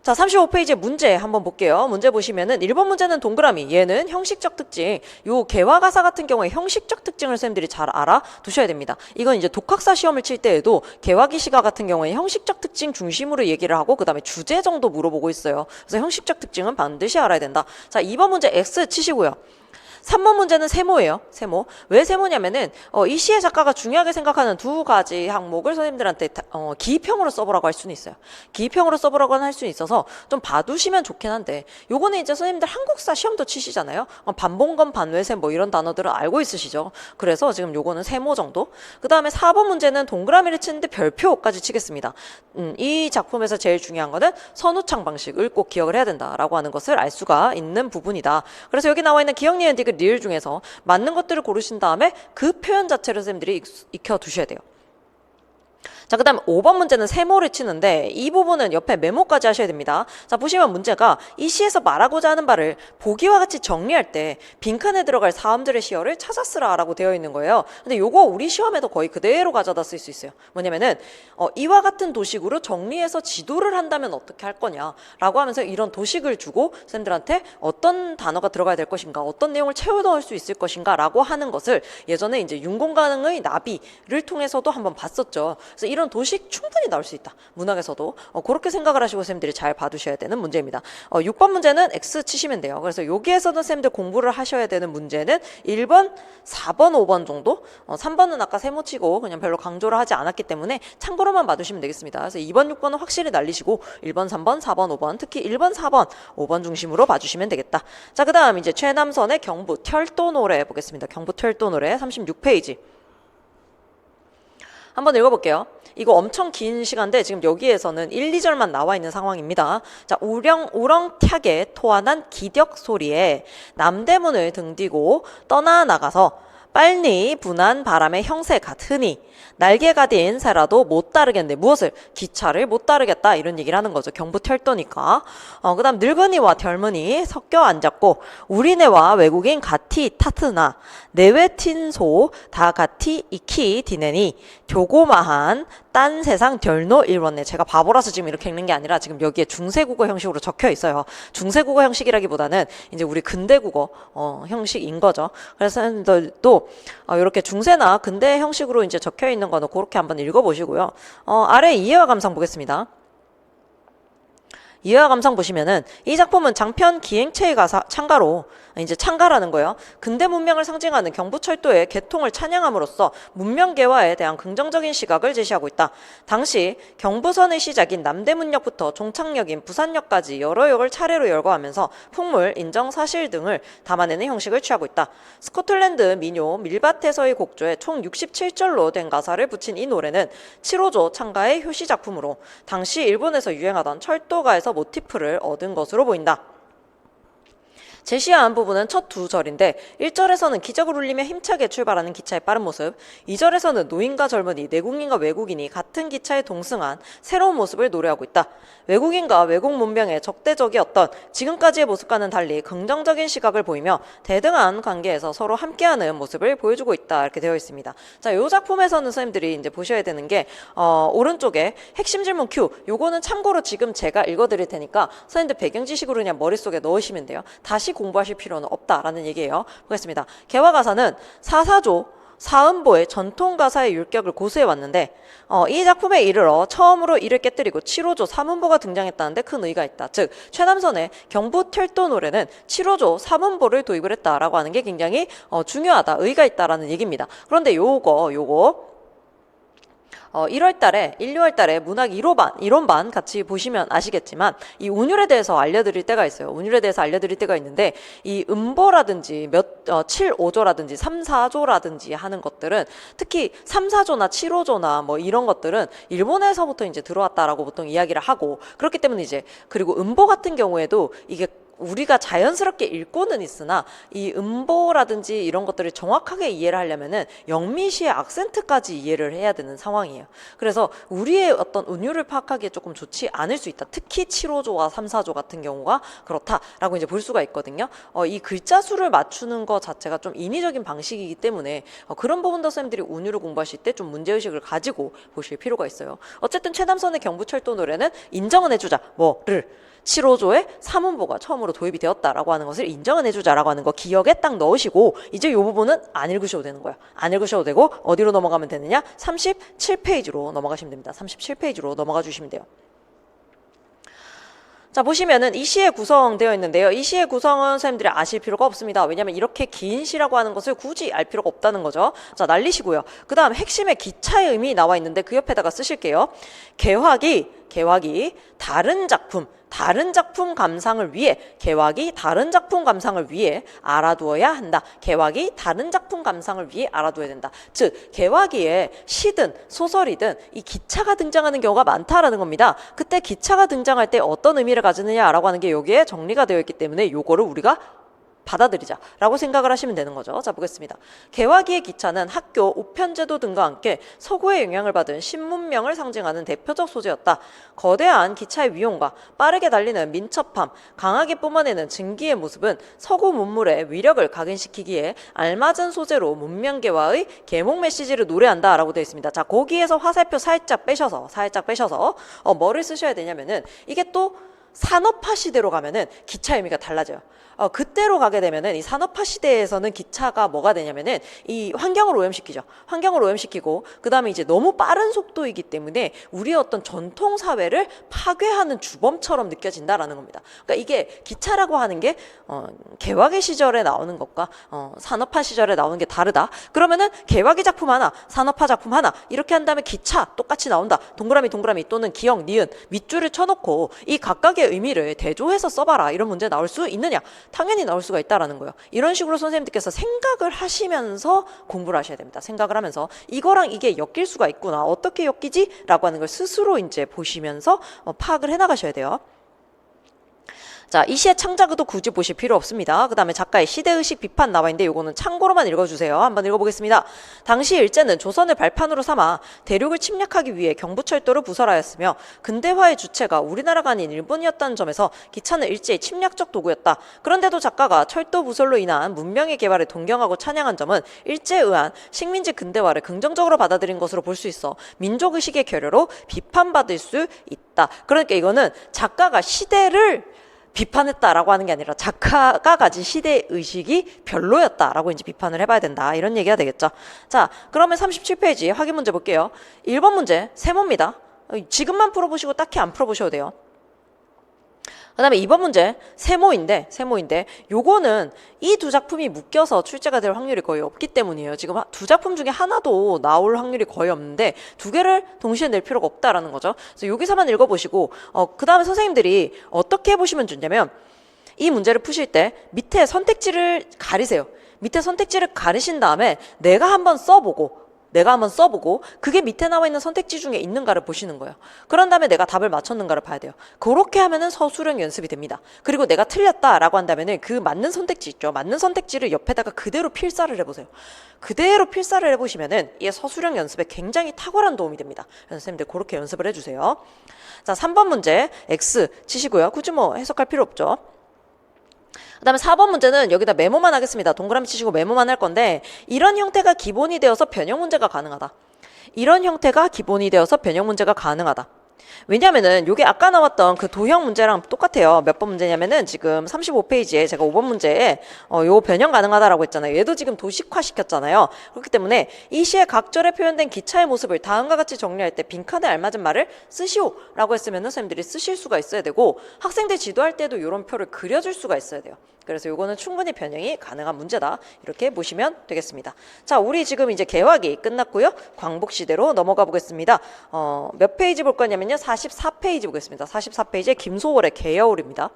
자, 35페이지 문제 한번 볼게요. 문제 보시면은 1번 문제는 동그라미, 얘는 형식적 특징. 요 개화가사 같은 경우에 형식적 특징을 쌤들이 잘 알아두셔야 됩니다. 이건 이제 독학사 시험을 칠 때에도 개화기 시가 같은 경우에 형식적 특징 중심으로 얘기를 하고 그 다음에 주제 정도 물어보고 있어요. 그래서 형식적 특징은 반드시 알아야 된다. 자, 2번 문제 X 치시고요. 3번 문제는 세모예요. 세모. 왜 세모냐면은 이 시의 작가가 중요하게 생각하는 두 가지 항목을 선생님들한테 기입형으로 써보라고 할 수는 있어요. 기입형으로 써보라고 할 수는 있어서 좀 봐두시면 좋긴 한데 요거는 이제 선생님들 한국사 시험도 치시잖아요. 반봉건, 반외세 뭐 이런 단어들은 알고 있으시죠. 그래서 지금 요거는 세모 정도. 그 다음에 4번 문제는 동그라미를 치는데 별표까지 치겠습니다. 이 작품에서 제일 중요한 거는 선우창 방식을 꼭 기억을 해야 된다라고 하는 것을 알 수가 있는 부분이다. 그래서 여기 나와 있는 기억, 니은, 디귿, 리을 중에서 맞는 것들을 고르신 다음에 그 표현 자체를 선생님들이 익혀두셔야 돼요. 자, 그 다음에 5번 문제는 세모를 치는데 이 부분은 옆에 메모까지 하셔야 됩니다. 자, 보시면 문제가 이 시에서 말하고자 하는 바를 보기와 같이 정리할 때 빈칸에 들어갈 사음들의 시어를 찾아 쓰라 라고 되어 있는 거예요. 근데 요거 우리 시험에도 거의 그대로 가져다 쓸 수 있어요. 뭐냐면은 이와 같은 도식으로 정리해서 지도를 한다면 어떻게 할 거냐 라고 하면서 이런 도식을 주고 선생님들한테 어떤 단어가 들어가야 될 것인가, 어떤 내용을 채워 넣을 수 있을 것인가 라고 하는 것을 예전에 이제 윤공가능의 나비를 통해서도 한번 봤었죠. 그래서 이런 도식 충분히 나올 수 있다. 문학에서도 그렇게 생각을 하시고 쌤들이 잘 봐두셔야 되는 문제입니다. 6번 문제는 X 치시면 돼요. 그래서 여기에서는 쌤들 공부를 하셔야 되는 문제는 1번, 4번, 5번 정도. 3번은 아까 세모 치고 그냥 별로 강조를 하지 않았기 때문에 참고로만 봐두시면 되겠습니다. 그래서 2번, 6번은 확실히 날리시고 1번, 3번, 4번, 5번 특히 1번, 4번, 5번 중심으로 봐주시면 되겠다. 자, 그 다음 이제 최남선의 경부 털도 노래 보겠습니다. 경부 털도 노래 36페이지. 한번 읽어볼게요. 이거 엄청 긴 시간인데 지금 여기에서는 1, 2절만 나와 있는 상황입니다. 자, 우렁튀하게 토하난 기력 소리에 남대문을 등디고 떠나나가서 빨리 분한 바람의 형세 같으니 날개가 딘 새라도 못 따르겠네. 무엇을? 기차를 못 따르겠다. 이런 얘기를 하는 거죠. 경부털도니까. 그 다음 늙은이와 젊은이 섞여 앉았고 우리네와 외국인 같이 타트나 내외 틴소 다 같이 익히 디네니 조고마한 딴 세상 덜노 일원네. 제가 바보라서 지금 이렇게 읽는 게 아니라 지금 여기에 중세국어 형식으로 적혀 있어요. 중세국어 형식이라기보다는 이제 우리 근대국어 형식인 거죠. 그래서 또 이렇게 중세나 근대 형식으로 이제 적혀 있는 거는 그렇게 한번 읽어보시고요. 아래 이해와 감상 보겠습니다. 이해와 감상 보시면은 이 작품은 장편 기행체의 창가로 이제 창가라는 거예요. 근대 문명을 상징하는 경부철도의 개통을 찬양함으로써 문명 개화에 대한 긍정적인 시각을 제시하고 있다. 당시 경부선의 시작인 남대문역부터 종착역인 부산역까지 여러 역을 차례로 열거하면서 풍물, 인정, 사실 등을 담아내는 형식을 취하고 있다. 스코틀랜드 민요 밀밭에서의 곡조에 총 67절로 된 가사를 붙인 이 노래는 7호조 창가의 효시 작품으로 당시 일본에서 유행하던 철도가에서 모티프를 얻은 것으로 보인다. 제시한 부분은 첫 두 절인데 1절에서는 기적을 울리며 힘차게 출발하는 기차의 빠른 모습, 2절에서는 노인과 젊은이, 내국인과 외국인이 같은 기차에 동승한 새로운 모습을 노래하고 있다. 외국인과 외국 문명의 적대적이었던 지금까지의 모습과는 달리 긍정적인 시각을 보이며 대등한 관계에서 서로 함께하는 모습을 보여주고 있다. 이렇게 되어 있습니다. 자, 이 작품에서는 선생님들이 이제 보셔야 되는 게 오른쪽에 핵심 질문 Q, 요거는 참고로 지금 제가 읽어드릴 테니까 선생님들 배경 지식으로 그냥 머릿속에 넣으시면 돼요. 다시 공부하실 필요는 없다라는 얘기예요. 보겠습니다. 개화가사는 사사조 사음보의 전통가사의 율격을 고수해 왔는데 이 작품에 이르러 처음으로 이를 깨뜨리고 7호조 삼음보가 등장했다는데 큰 의의가 있다. 즉 최남선의 경부철도 노래는 7호조 삼음보를 도입을 했다라고 하는 게 굉장히 중요하다. 의의가 있다라는 얘기입니다. 그런데 요거 1월 달에 1, 2월 달에 문학 이론반 같이 보시면 아시겠지만 이 운율에 대해서 알려드릴 때가 있어요. 운율에 대해서 알려드릴 때가 있는데 이 음보라든지 7, 5조라든지 3, 4조라든지 하는 것들은 특히 3, 4조나 7호조나 뭐 이런 것들은 일본에서부터 이제 들어왔다라고 보통 이야기를 하고 그렇기 때문에 이제 그리고 음보 같은 경우에도 이게 우리가 자연스럽게 읽고는 있으나 이 음보라든지 이런 것들을 정확하게 이해를 하려면은 영미시의 악센트까지 이해를 해야 되는 상황이에요. 그래서 우리의 어떤 운율을 파악하기에 조금 좋지 않을 수 있다. 특히 7호조와 3, 4조 같은 경우가 그렇다라고 이제 볼 수가 있거든요. 이 글자 수를 맞추는 것 자체가 좀 인위적인 방식이기 때문에 그런 부분도 선생님들이 운율을 공부하실 때 좀 문제의식을 가지고 보실 필요가 있어요. 어쨌든 최남선의 경부철도 노래는 인정은 해주자. 뭐를 7호조의 삼음보가 처음으로 도입이 되었다라고 하는 것을 인정은 해주자라고 하는 거 기억에 딱 넣으시고 이제 이 부분은 안 읽으셔도 되는 거예요. 안 읽으셔도 되고 어디로 넘어가면 되느냐? 37페이지로 넘어가시면 됩니다. 37페이지로 넘어가 주시면 돼요. 자, 보시면은 이 시의 구성되어 있는데요. 이 시의 구성은 선생님들이 아실 필요가 없습니다. 왜냐하면 이렇게 긴 시라고 하는 것을 굳이 알 필요가 없다는 거죠. 자, 날리시고요. 그 다음 핵심의 기차의 의미 나와 있는데 그 옆에다가 쓰실게요. 개화기 다른 작품 감상을 위해 개화기 다른 작품 감상을 위해 알아두어야 한다. 개화기 다른 작품 감상을 위해 알아두어야 된다. 즉 개화기에 시든 소설이든 이 기차가 등장하는 경우가 많다라는 겁니다. 그때 기차가 등장할 때 어떤 의미를 가지느냐라고 하는 게 여기에 정리가 되어 있기 때문에 요거를 우리가 받아들이자라고 생각을 하시면 되는 거죠. 자, 보겠습니다. 개화기의 기차는 학교, 우편제도 등과 함께 서구의 영향을 받은 신문명을 상징하는 대표적 소재였다. 거대한 기차의 위용과 빠르게 달리는 민첩함, 강하게 뿜어내는 증기의 모습은 서구 문물의 위력을 각인시키기에 알맞은 소재로 문명개화의 계몽 메시지를 노래한다라고 되어 있습니다. 자, 거기에서 화살표 살짝 빼셔서 뭐를 쓰셔야 되냐면은 이게 또 산업화 시대로 가면은 기차 의미가 달라져요. 그때로 가게 되면은 이 산업화 시대에서는 기차가 뭐가 되냐면은 이 환경을 오염시키죠. 환경을 오염시키고 그 다음에 이제 너무 빠른 속도이기 때문에 우리의 어떤 전통 사회를 파괴하는 주범처럼 느껴진다라는 겁니다. 그러니까 이게 기차라고 하는 게 개화기 시절에 나오는 것과 산업화 시절에 나오는 게 다르다. 그러면은 개화기 작품 하나, 산업화 작품 하나 이렇게 한 다음에 기차 똑같이 나온다. 동그라미 또는 기역, 니은 밑줄을 쳐놓고 이 각각의 의미를 대조해서 써봐라. 이런 문제 나올 수 있느냐? 당연히 나올 수가 있다라는 거예요. 이런 식으로 선생님들께서 생각을 하시면서 공부를 하셔야 됩니다. 생각을 하면서 이거랑 이게 엮일 수가 있구나. 어떻게 엮이지? 라고 하는 걸 스스로 이제 보시면서 파악을 해나가셔야 돼요. 자, 이 시의 창작의도 굳이 보실 필요 없습니다. 그 다음에 작가의 시대의식 비판 나와 있는데 요거는 참고로만 읽어주세요. 한번 읽어보겠습니다. 당시 일제는 조선을 발판으로 삼아 대륙을 침략하기 위해 경부철도를 부설하였으며 근대화의 주체가 우리나라가 아닌 일본이었다는 점에서 기차는 일제의 침략적 도구였다. 그런데도 작가가 철도 부설로 인한 문명의 개발을 동경하고 찬양한 점은 일제에 의한 식민지 근대화를 긍정적으로 받아들인 것으로 볼 수 있어 민족의식의 결여로 비판받을 수 있다. 그러니까 이거는 작가가 시대를 비판했다라고 하는 게 아니라 작가가 가진 시대의식이 별로였다라고 이제 비판을 해봐야 된다. 이런 얘기가 되겠죠. 자, 그러면 37페이지 확인 문제 볼게요. 1번 문제 세모입니다. 지금만 풀어보시고 딱히 안 풀어보셔도 돼요. 그다음에 2번 문제 세모인데 요거는 이 두 작품이 묶여서 출제가 될 확률이 거의 없기 때문이에요. 지금 두 작품 중에 하나도 나올 확률이 거의 없는데 두 개를 동시에 낼 필요가 없다라는 거죠. 그래서 여기서만 읽어보시고 그다음에 선생님들이 어떻게 해보시면 좋냐면 이 문제를 푸실 때 밑에 선택지를 가리세요. 밑에 선택지를 가리신 다음에 내가 한번 써보고 그게 밑에 나와 있는 선택지 중에 있는가를 보시는 거예요. 그런 다음에 내가 답을 맞췄는가를 봐야 돼요. 그렇게 하면은 서술형 연습이 됩니다. 그리고 내가 틀렸다라고 한다면은 그 맞는 선택지 있죠. 맞는 선택지를 옆에다가 그대로 필사를 해보세요. 그대로 필사를 해보시면은 이게 서술형 연습에 굉장히 탁월한 도움이 됩니다. 그래서 선생님들 그렇게 연습을 해주세요. 자, 3번 문제 X 치시고요. 굳이 뭐 해석할 필요 없죠. 그 다음에 4번 문제는 여기다 메모만 하겠습니다. 동그라미 치시고 메모만 할 건데 이런 형태가 기본이 되어서 변형 문제가 가능하다. 이런 형태가 기본이 되어서 변형 문제가 가능하다. 왜냐면은 요게 아까 나왔던 그 도형 문제랑 똑같아요. 몇 번 문제냐면은 지금 35페이지에 제가 5번 문제에 요 변형 가능하다라고 했잖아요. 얘도 지금 도식화 시켰잖아요. 그렇기 때문에 이 시의 각절에 표현된 기차의 모습을 다음과 같이 정리할 때 빈칸에 알맞은 말을 쓰시오 라고 했으면은 선생님들이 쓰실 수가 있어야 되고 학생들 지도할 때도 요런 표를 그려줄 수가 있어야 돼요. 그래서 요거는 충분히 변형이 가능한 문제다. 이렇게 보시면 되겠습니다. 자, 우리 지금 이제 개화기 끝났고요. 광복시대로 넘어가 보겠습니다. 몇 페이지 볼 거냐면요. 44페이지 보겠습니다. 44페이지에 김소월의 개여울입니다.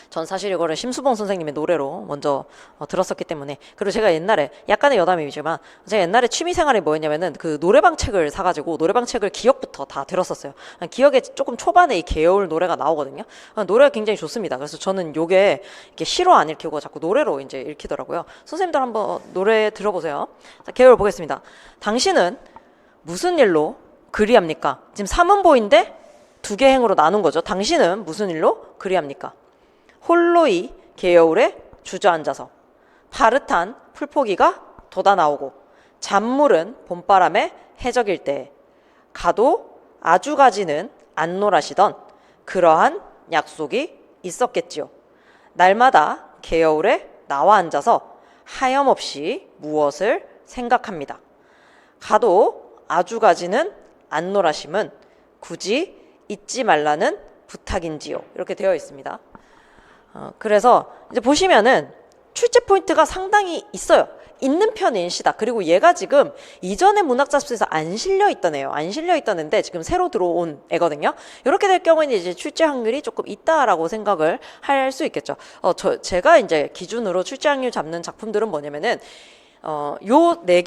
전 사실 이거를 심수봉 선생님의 노래로 먼저 들었었기 때문에, 그리고 제가 옛날에 약간의 여담이지만 제가 옛날에 취미생활이 뭐였냐면은 그 노래방 책을 사가지고 노래방 책을 기억부터 다 들었었어요. 기억에 조금 초반에 이 개여울 노래가 나오거든요. 노래가 굉장히 좋습니다. 그래서 저는 요게 이렇게 시로 안 읽히고 자꾸 노래로 이제 읽히더라고요. 선생님들 한번 노래 들어보세요. 자, 개여울 보겠습니다. 당신은 무슨 일로 그리합니까? 지금 3음보인데 두 개 행으로 나눈 거죠. 당신은 무슨 일로 그리합니까? 홀로이 개여울에 주저앉아서 파릇한 풀포기가 돋아나오고 잔물은 봄바람에 해적일 때 가도 아주 가지는 안노라시던 그러한 약속이 있었겠지요. 날마다 개여울에 나와 앉아서 하염없이 무엇을 생각합니다. 가도 아주 가지는 안노라심은 굳이 잊지 말라는 부탁인지요. 이렇게 되어 있습니다. 그래서 이제 보시면은 출제 포인트가 상당히 있어요. 있는 편인 시다. 그리고 얘가 지금 이전에 문학잡지에서 안 실려 있던 애예요. 안 실려 있던 애인데 지금 새로 들어온 애거든요. 이렇게 될 경우에는 이제 출제 확률이 조금 있다라고 생각을 할 수 있겠죠. 제가 이제 기준으로 출제 확률 잡는 작품들은 뭐냐면은 요 네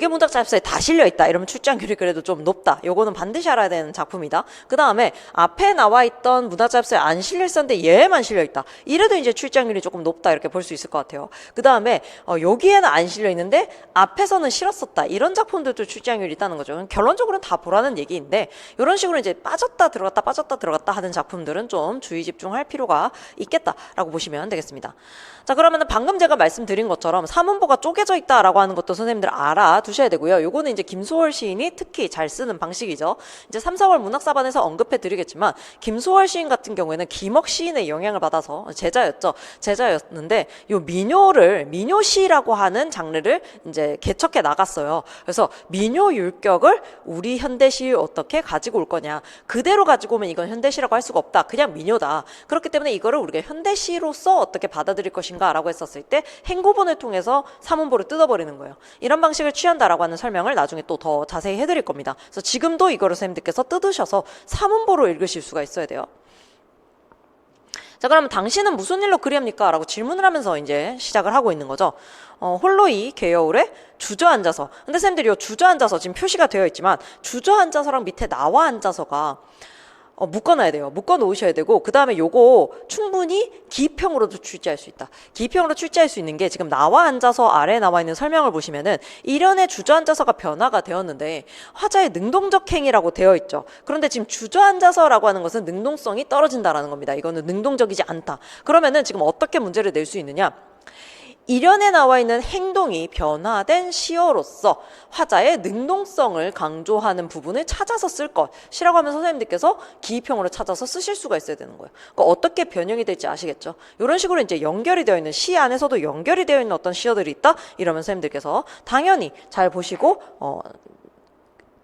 개 문학 잡지에 다 실려있다. 이러면 출제확률이 그래도 좀 높다. 요거는 반드시 알아야 되는 작품이다. 그 다음에 앞에 나와있던 문학 잡지에 안 실려있었는데 얘만 실려있다. 이래도 이제 출제확률이 조금 높다. 이렇게 볼 수 있을 것 같아요. 그 다음에 여기에는 안 실려있는데 앞에서는 실었었다. 이런 작품들도 출제확률이 있다는 거죠. 결론적으로는 다 보라는 얘기인데 이런 식으로 이제 빠졌다 들어갔다 하는 작품들은 좀 주의 집중할 필요가 있겠다라고 보시면 되겠습니다. 자, 그러면 방금 제가 말씀드린 것처럼 사문보가 쪼개져 있다라고 하는 것도 선생님들 알아두셔야 되고요. 요거는 이제 김소월 시인이 특히 잘 쓰는 방식이죠. 이제 3, 4월 문학사반에서 언급해 드리겠지만 김소월 시인 같은 경우에는 김억 시인의 영향을 받아서 제자였는데 요 민요시라고 하는 장르를 이제 개척해 나갔어요. 그래서 민요 율격을 우리 현대시에 어떻게 가지고 올 거냐. 그대로 가지고 오면 이건 현대시라고 할 수가 없다. 그냥 민요다. 그렇기 때문에 이거를 우리가 현대시로서 어떻게 받아들일 것인가 라고 했었을 때 행구본을 통해서 사문보를 뜯어버리는 거예요. 이런 방식을 취한다라고 하는 설명을 나중에 또 더 자세히 해드릴 겁니다. 그래서 지금도 이거를 선생님들께서 뜯으셔서 사문보로 읽으실 수가 있어야 돼요. 자, 그러면 당신은 무슨 일로 그리합니까? 라고 질문을 하면서 이제 시작을 하고 있는 거죠. 홀로이 개여울에 주저앉아서. 근데 선생님들이 주저앉아서 지금 표시가 되어 있지만 주저앉아서랑 밑에 나와 앉아서가 묶어놔야 돼요. 묶어놓으셔야 되고 그 다음에 요거 충분히 기입형으로도 출제할 수 있다. 기입형으로 출제할 수 있는 게 지금 나와 앉아서 아래에 나와 있는 설명을 보시면은 일연에 주저앉아서가 변화가 되었는데 화자의 능동적 행위라고 되어 있죠. 그런데 지금 주저앉아서라고 하는 것은 능동성이 떨어진다라는 겁니다. 이거는 능동적이지 않다. 그러면은 지금 어떻게 문제를 낼 수 있느냐? 일연에 나와 있는 행동이 변화된 시어로서 화자의 능동성을 강조하는 부분을 찾아서 쓸 것이라고 하면 선생님들께서 기입형으로 찾아서 쓰실 수가 있어야 되는 거예요. 그러니까 어떻게 변형이 될지 아시겠죠? 이런 식으로 이제 연결이 되어 있는 시 안에서도 연결이 되어 있는 어떤 시어들이 있다? 이러면 선생님들께서 당연히 잘 보시고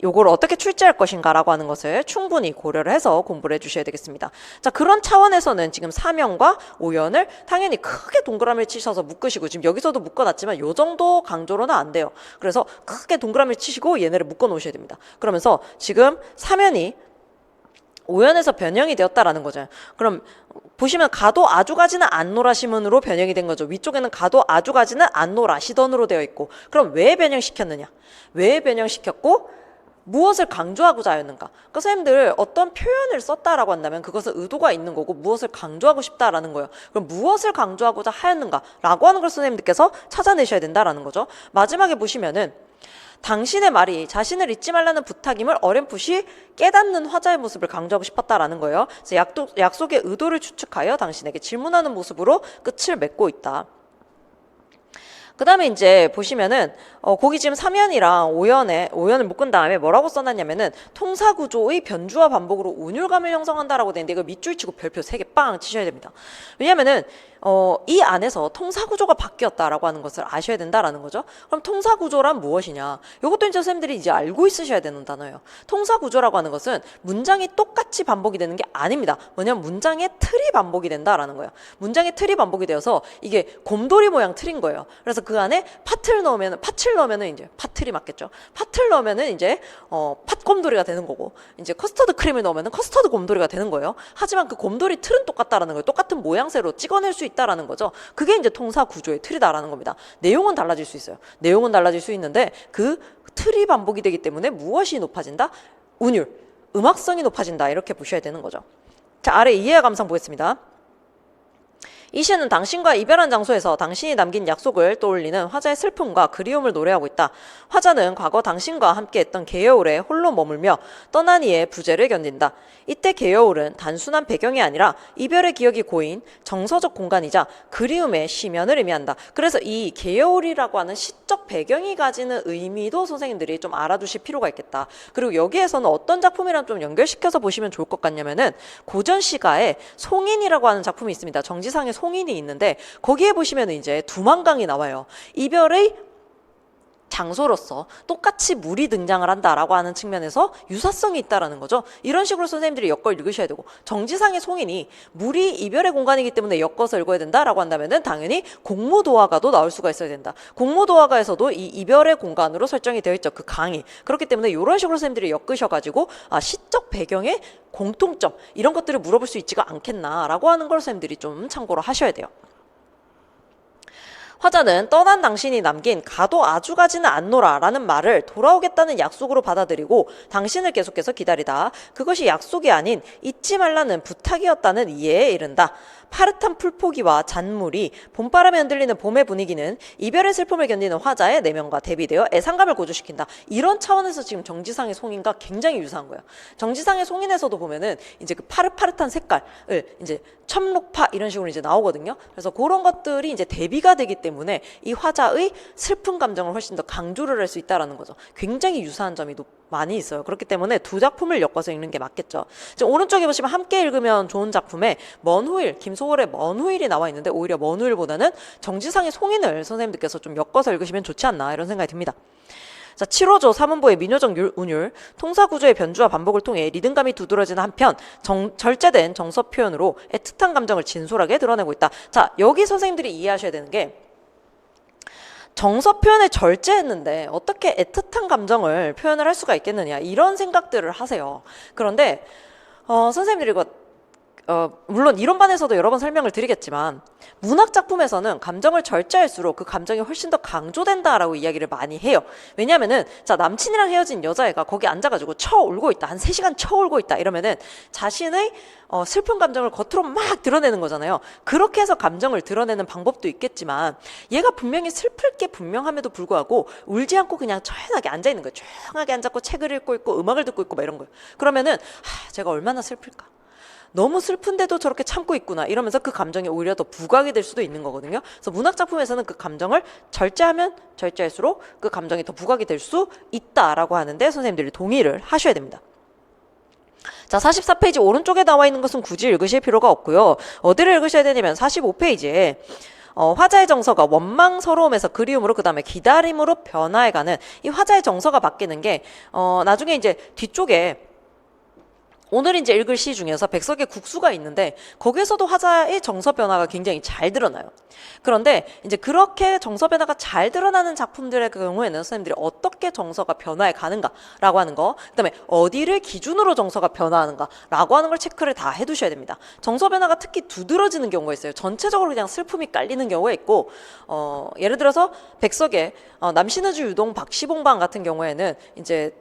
요걸 어떻게 출제할 것인가라고 하는 것을 충분히 고려를 해서 공부를 해주셔야 되겠습니다. 자, 그런 차원에서는 지금 사면과 오연을 당연히 크게 동그라미를 치셔서 묶으시고, 지금 여기서도 묶어놨지만 요 정도 강조로는 안 돼요. 그래서 크게 동그라미를 치시고 얘네를 묶어 놓으셔야 됩니다. 그러면서 지금 사면이 오연에서 변형이 되었다라는 거죠. 그럼 보시면 가도 아주 가지는 않노라시문으로 변형이 된 거죠. 위쪽에는 가도 아주 가지는 않노라시던으로 되어 있고, 그럼 왜 변형시켰느냐? 왜 변형시켰고 무엇을 강조하고자 하였는가? 그러니까 선생님들 어떤 표현을 썼다라고 한다면 그것은 의도가 있는 거고 무엇을 강조하고 싶다라는 거예요. 그럼 무엇을 강조하고자 하였는가라고 하는 걸 선생님들께서 찾아내셔야 된다라는 거죠. 마지막에 보시면은 당신의 말이 자신을 잊지 말라는 부탁임을 어렴풋이 깨닫는 화자의 모습을 강조하고 싶었다라는 거예요. 그래서 약속의 의도를 추측하여 당신에게 질문하는 모습으로 끝을 맺고 있다. 그 다음에 이제 보시면은 거기 지금 사면이랑 오연을 묶은 다음에 뭐라고 써놨냐면은 통사구조의 변주와 반복으로 운율감을 형성한다라고 되는데, 이거 밑줄 치고 별표 3개 빵 치셔야 됩니다. 왜냐면은 이 안에서 통사구조가 바뀌었다라고 하는 것을 아셔야 된다라는 거죠. 그럼 통사구조란 무엇이냐? 이것도 이제 선생님들이 이제 알고 있으셔야 되는 단어예요. 통사구조라고 하는 것은 문장이 똑같이 반복이 되는 게 아닙니다. 뭐냐면 문장의 틀이 반복이 된다라는 거예요. 문장의 틀이 반복이 되어서 이게 곰돌이 모양 틀인 거예요. 그래서 그 안에 팥을 넣으면은 이제 팥틀이 맞겠죠. 팥을 넣으면은 이제 팥곰돌이가 되는 거고, 이제 커스터드 크림을 넣으면은 커스터드 곰돌이가 되는 거예요. 하지만 그 곰돌이 틀은 똑같다라는 거예요. 똑같은 모양새로 찍어낼 수 있다라는 거죠. 그게 이제 통사 구조의 틀이다라는 겁니다. 내용은 달라질 수 있어요. 내용은 달라질 수 있는데 그 틀이 반복이 되기 때문에 무엇이 높아진다? 운율, 음악성이 높아진다. 이렇게 보셔야 되는 거죠. 자, 아래 이해와 감상 보겠습니다. 이 시는 당신과 이별한 장소에서 당신이 남긴 약속을 떠올리는 화자의 슬픔과 그리움을 노래하고 있다. 화자는 과거 당신과 함께했던 개여울에 홀로 머물며 떠난 이의 부재를 견딘다. 이때 개여울은 단순한 배경이 아니라 이별의 기억이 고인 정서적 공간이자 그리움의 시면을 의미한다. 그래서 이 개여울이라고 하는 시적 배경이 가지는 의미도 선생님들이 좀 알아두실 필요가 있겠다. 그리고 여기에서는 어떤 작품이랑 좀 연결시켜서 보시면 좋을 것 같냐면은 고전 시가에 송인이라고 하는 작품이 있습니다. 정지상의 송인이 있는데 거기에 보시면 이제 두만강이 나와요. 이별의 장소로서 똑같이 물이 등장을 한다라고 하는 측면에서 유사성이 있다라는 거죠. 이런 식으로 선생님들이 엮어 읽으셔야 되고, 정지상의 송인이 물이 이별의 공간이기 때문에 엮어서 읽어야 된다라고 한다면은 당연히 공무도화가도 나올 수가 있어야 된다. 공무도화가에서도 이 이별의 공간으로 설정이 되어 있죠. 그 강이. 그렇기 때문에 이런 식으로 선생님들이 엮으셔가지고 시적 배경의 공통점 이런 것들을 물어볼 수 있지가 않겠나라고 하는 걸 선생님들이 좀 참고로 하셔야 돼요. 화자는 떠난 당신이 남긴 가도 아주 가지는 않노라 라는 말을 돌아오겠다는 약속으로 받아들이고 당신을 계속해서 기다리다 그것이 약속이 아닌 잊지 말라는 부탁이었다는 이해에 이른다. 파릇한 풀포기와 잔물이 봄바람에 흔들리는 봄의 분위기는 이별의 슬픔을 견디는 화자의 내면과 대비되어 애상감을 고조시킨다. 이런 차원에서 지금 정지상의 송인과 굉장히 유사한 거예요. 정지상의 송인에서도 보면은 이제 그 파릇파릇한 색깔을 이제 첨록파 이런 식으로 이제 나오거든요. 그래서 그런 것들이 이제 대비가 되기 때문에 이 화자의 슬픈 감정을 훨씬 더 강조를 할 수 있다라는 거죠. 굉장히 유사한 점이 많이 있어요. 그렇기 때문에 두 작품을 엮어서 읽는 게 맞겠죠. 지금 오른쪽에 보시면 함께 읽으면 좋은 작품에 먼 후일, 김소월의 먼 후일이 나와 있는데 오히려 먼 후일보다는 정지상의 송인을 선생님들께서 좀 엮어서 읽으시면 좋지 않나 이런 생각이 듭니다. 자, 7호조 3문보의 민요적 운율, 통사구조의 변주와 반복을 통해 리듬감이 두드러지는 한편 절제된 정서 표현으로 애틋한 감정을 진솔하게 드러내고 있다. 자, 여기 선생님들이 이해하셔야 되는 게 정서 표현을 절제했는데 어떻게 애틋한 감정을 표현을 할 수가 있겠느냐 이런 생각들을 하세요. 그런데 선생님들이 이거 물론 이론반에서도 여러 번 설명을 드리겠지만 문학 작품에서는 감정을 절제할수록 그 감정이 훨씬 더 강조된다라고 이야기를 많이 해요. 왜냐면은 자, 남친이랑 헤어진 여자애가 거기 앉아가지고 쳐 울고 있다. 한 3시간 쳐 울고 있다. 이러면은 자신의 슬픈 감정을 겉으로 막 드러내는 거잖아요. 그렇게 해서 감정을 드러내는 방법도 있겠지만 얘가 분명히 슬플 게 분명함에도 불구하고 울지 않고 그냥 조용하게 앉아있는 거예요. 조용하게 앉았고 책을 읽고 있고 음악을 듣고 있고 막 이런 거예요. 그러면은 제가 얼마나 슬플까? 너무 슬픈데도 저렇게 참고 있구나 이러면서 그 감정이 오히려 더 부각이 될 수도 있는 거거든요. 그래서 문학작품에서는 그 감정을 절제하면 절제할수록 그 감정이 더 부각이 될 수 있다라고 하는데 선생님들이 동의를 하셔야 됩니다. 자, 44페이지 오른쪽에 나와 있는 것은 굳이 읽으실 필요가 없고요. 어디를 읽으셔야 되냐면 45페이지에 화자의 정서가 원망 서러움에서 그리움으로 그 다음에 기다림으로 변화해가는 이 화자의 정서가 바뀌는 게 나중에 이제 뒤쪽에 오늘 이제 읽을 시 중에서 백석의 국수가 있는데 거기에서도 화자의 정서 변화가 굉장히 잘 드러나요. 그런데 이제 그렇게 정서 변화가 잘 드러나는 작품들의 경우에는 선생님들이 어떻게 정서가 변화해 가는가라고 하는 거, 그다음에 어디를 기준으로 정서가 변화하는가라고 하는 걸 체크를 다 해두셔야 됩니다. 정서 변화가 특히 두드러지는 경우가 있어요. 전체적으로 그냥 슬픔이 깔리는 경우가 있고, 예를 들어서 백석의 남신의주 유동 박시봉방 같은 경우에는 이제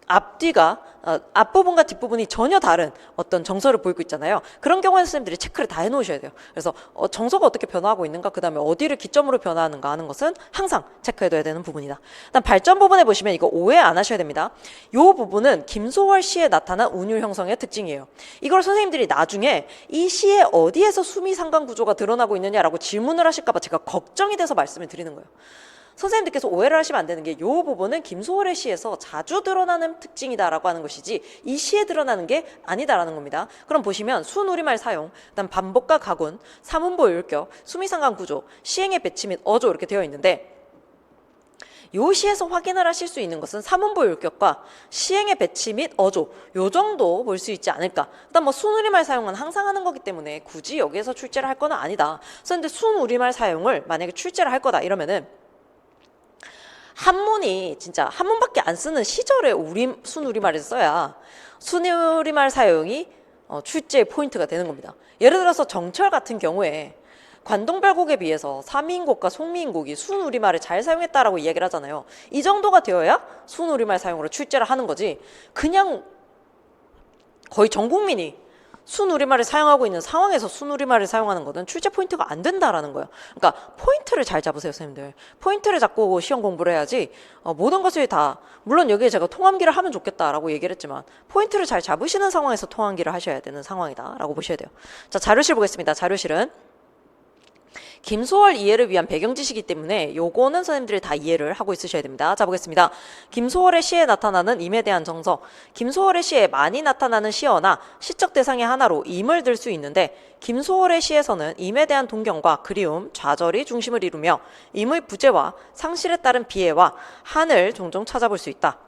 앞부분과 뒷부분이 전혀 다른 어떤 정서를 보이고 있잖아요. 그런 경우에는 선생님들이 체크를 다 해놓으셔야 돼요. 그래서 정서가 어떻게 변화하고 있는가, 그 다음에 어디를 기점으로 변화하는가 하는 것은 항상 체크해둬야 되는 부분이다. 일단 발전 부분에 보시면 이거 오해 안 하셔야 됩니다. 이 부분은 김소월 시에 나타난 운율 형성의 특징이에요. 이걸 선생님들이 나중에 이 시에 어디에서 수미상관 구조가 드러나고 있느냐라고 질문을 하실까봐 제가 걱정이 돼서 말씀을 드리는 거예요. 선생님들께서 오해를 하시면 안 되는 게 이 부분은 김소월의 시에서 자주 드러나는 특징이다라고 하는 것이지 이 시에 드러나는 게 아니다라는 겁니다. 그럼 보시면 순우리말 사용, 그다음 반복과 가군, 사문보 율격, 수미상관 구조, 시행의 배치 및 어조 이렇게 되어 있는데 요 시에서 확인을 하실 수 있는 것은 사문보 율격과 시행의 배치 및 어조 요 정도 볼 수 있지 않을까. 일단 뭐 순우리말 사용은 항상 하는 거기 때문에 굳이 여기에서 출제를 할 건 아니다. 그런데 순우리말 사용을 만약에 출제를 할 거다 이러면은 한문이 진짜 한문밖에 안 쓰는 시절에 순우리말을 써야 순우리말 사용이 출제의 포인트가 되는 겁니다. 예를 들어서 정철 같은 경우에 관동별곡에 비해서 삼미인곡과 송미인곡이 순우리말을 잘 사용했다라고 이야기를 하잖아요. 이 정도가 되어야 순우리말 사용으로 출제를 하는 거지 그냥 거의 전 국민이 순우리말을 사용하고 있는 상황에서 순우리말을 사용하는 것은 출제 포인트가 안 된다라는 거예요. 그러니까 포인트를 잘 잡으세요, 선생님들. 포인트를 잡고 시험 공부를 해야지 모든 것을 다, 물론 여기에 제가 통함기를 하면 좋겠다라고 얘기를 했지만 포인트를 잘 잡으시는 상황에서 통함기를 하셔야 되는 상황이다라고 보셔야 돼요. 자, 자료실 보겠습니다. 자료실은 김소월 이해를 위한 배경 지식이기 때문에 요거는 선생님들이 다 이해를 하고 있으셔야 됩니다. 자, 보겠습니다. 김소월의 시에 나타나는 임에 대한 정서. 김소월의 시에 많이 나타나는 시어나 시적 대상의 하나로 임을 들 수 있는데 김소월의 시에서는 임에 대한 동경과 그리움, 좌절이 중심을 이루며 임의 부재와 상실에 따른 비애와 한을 종종 찾아볼 수 있다.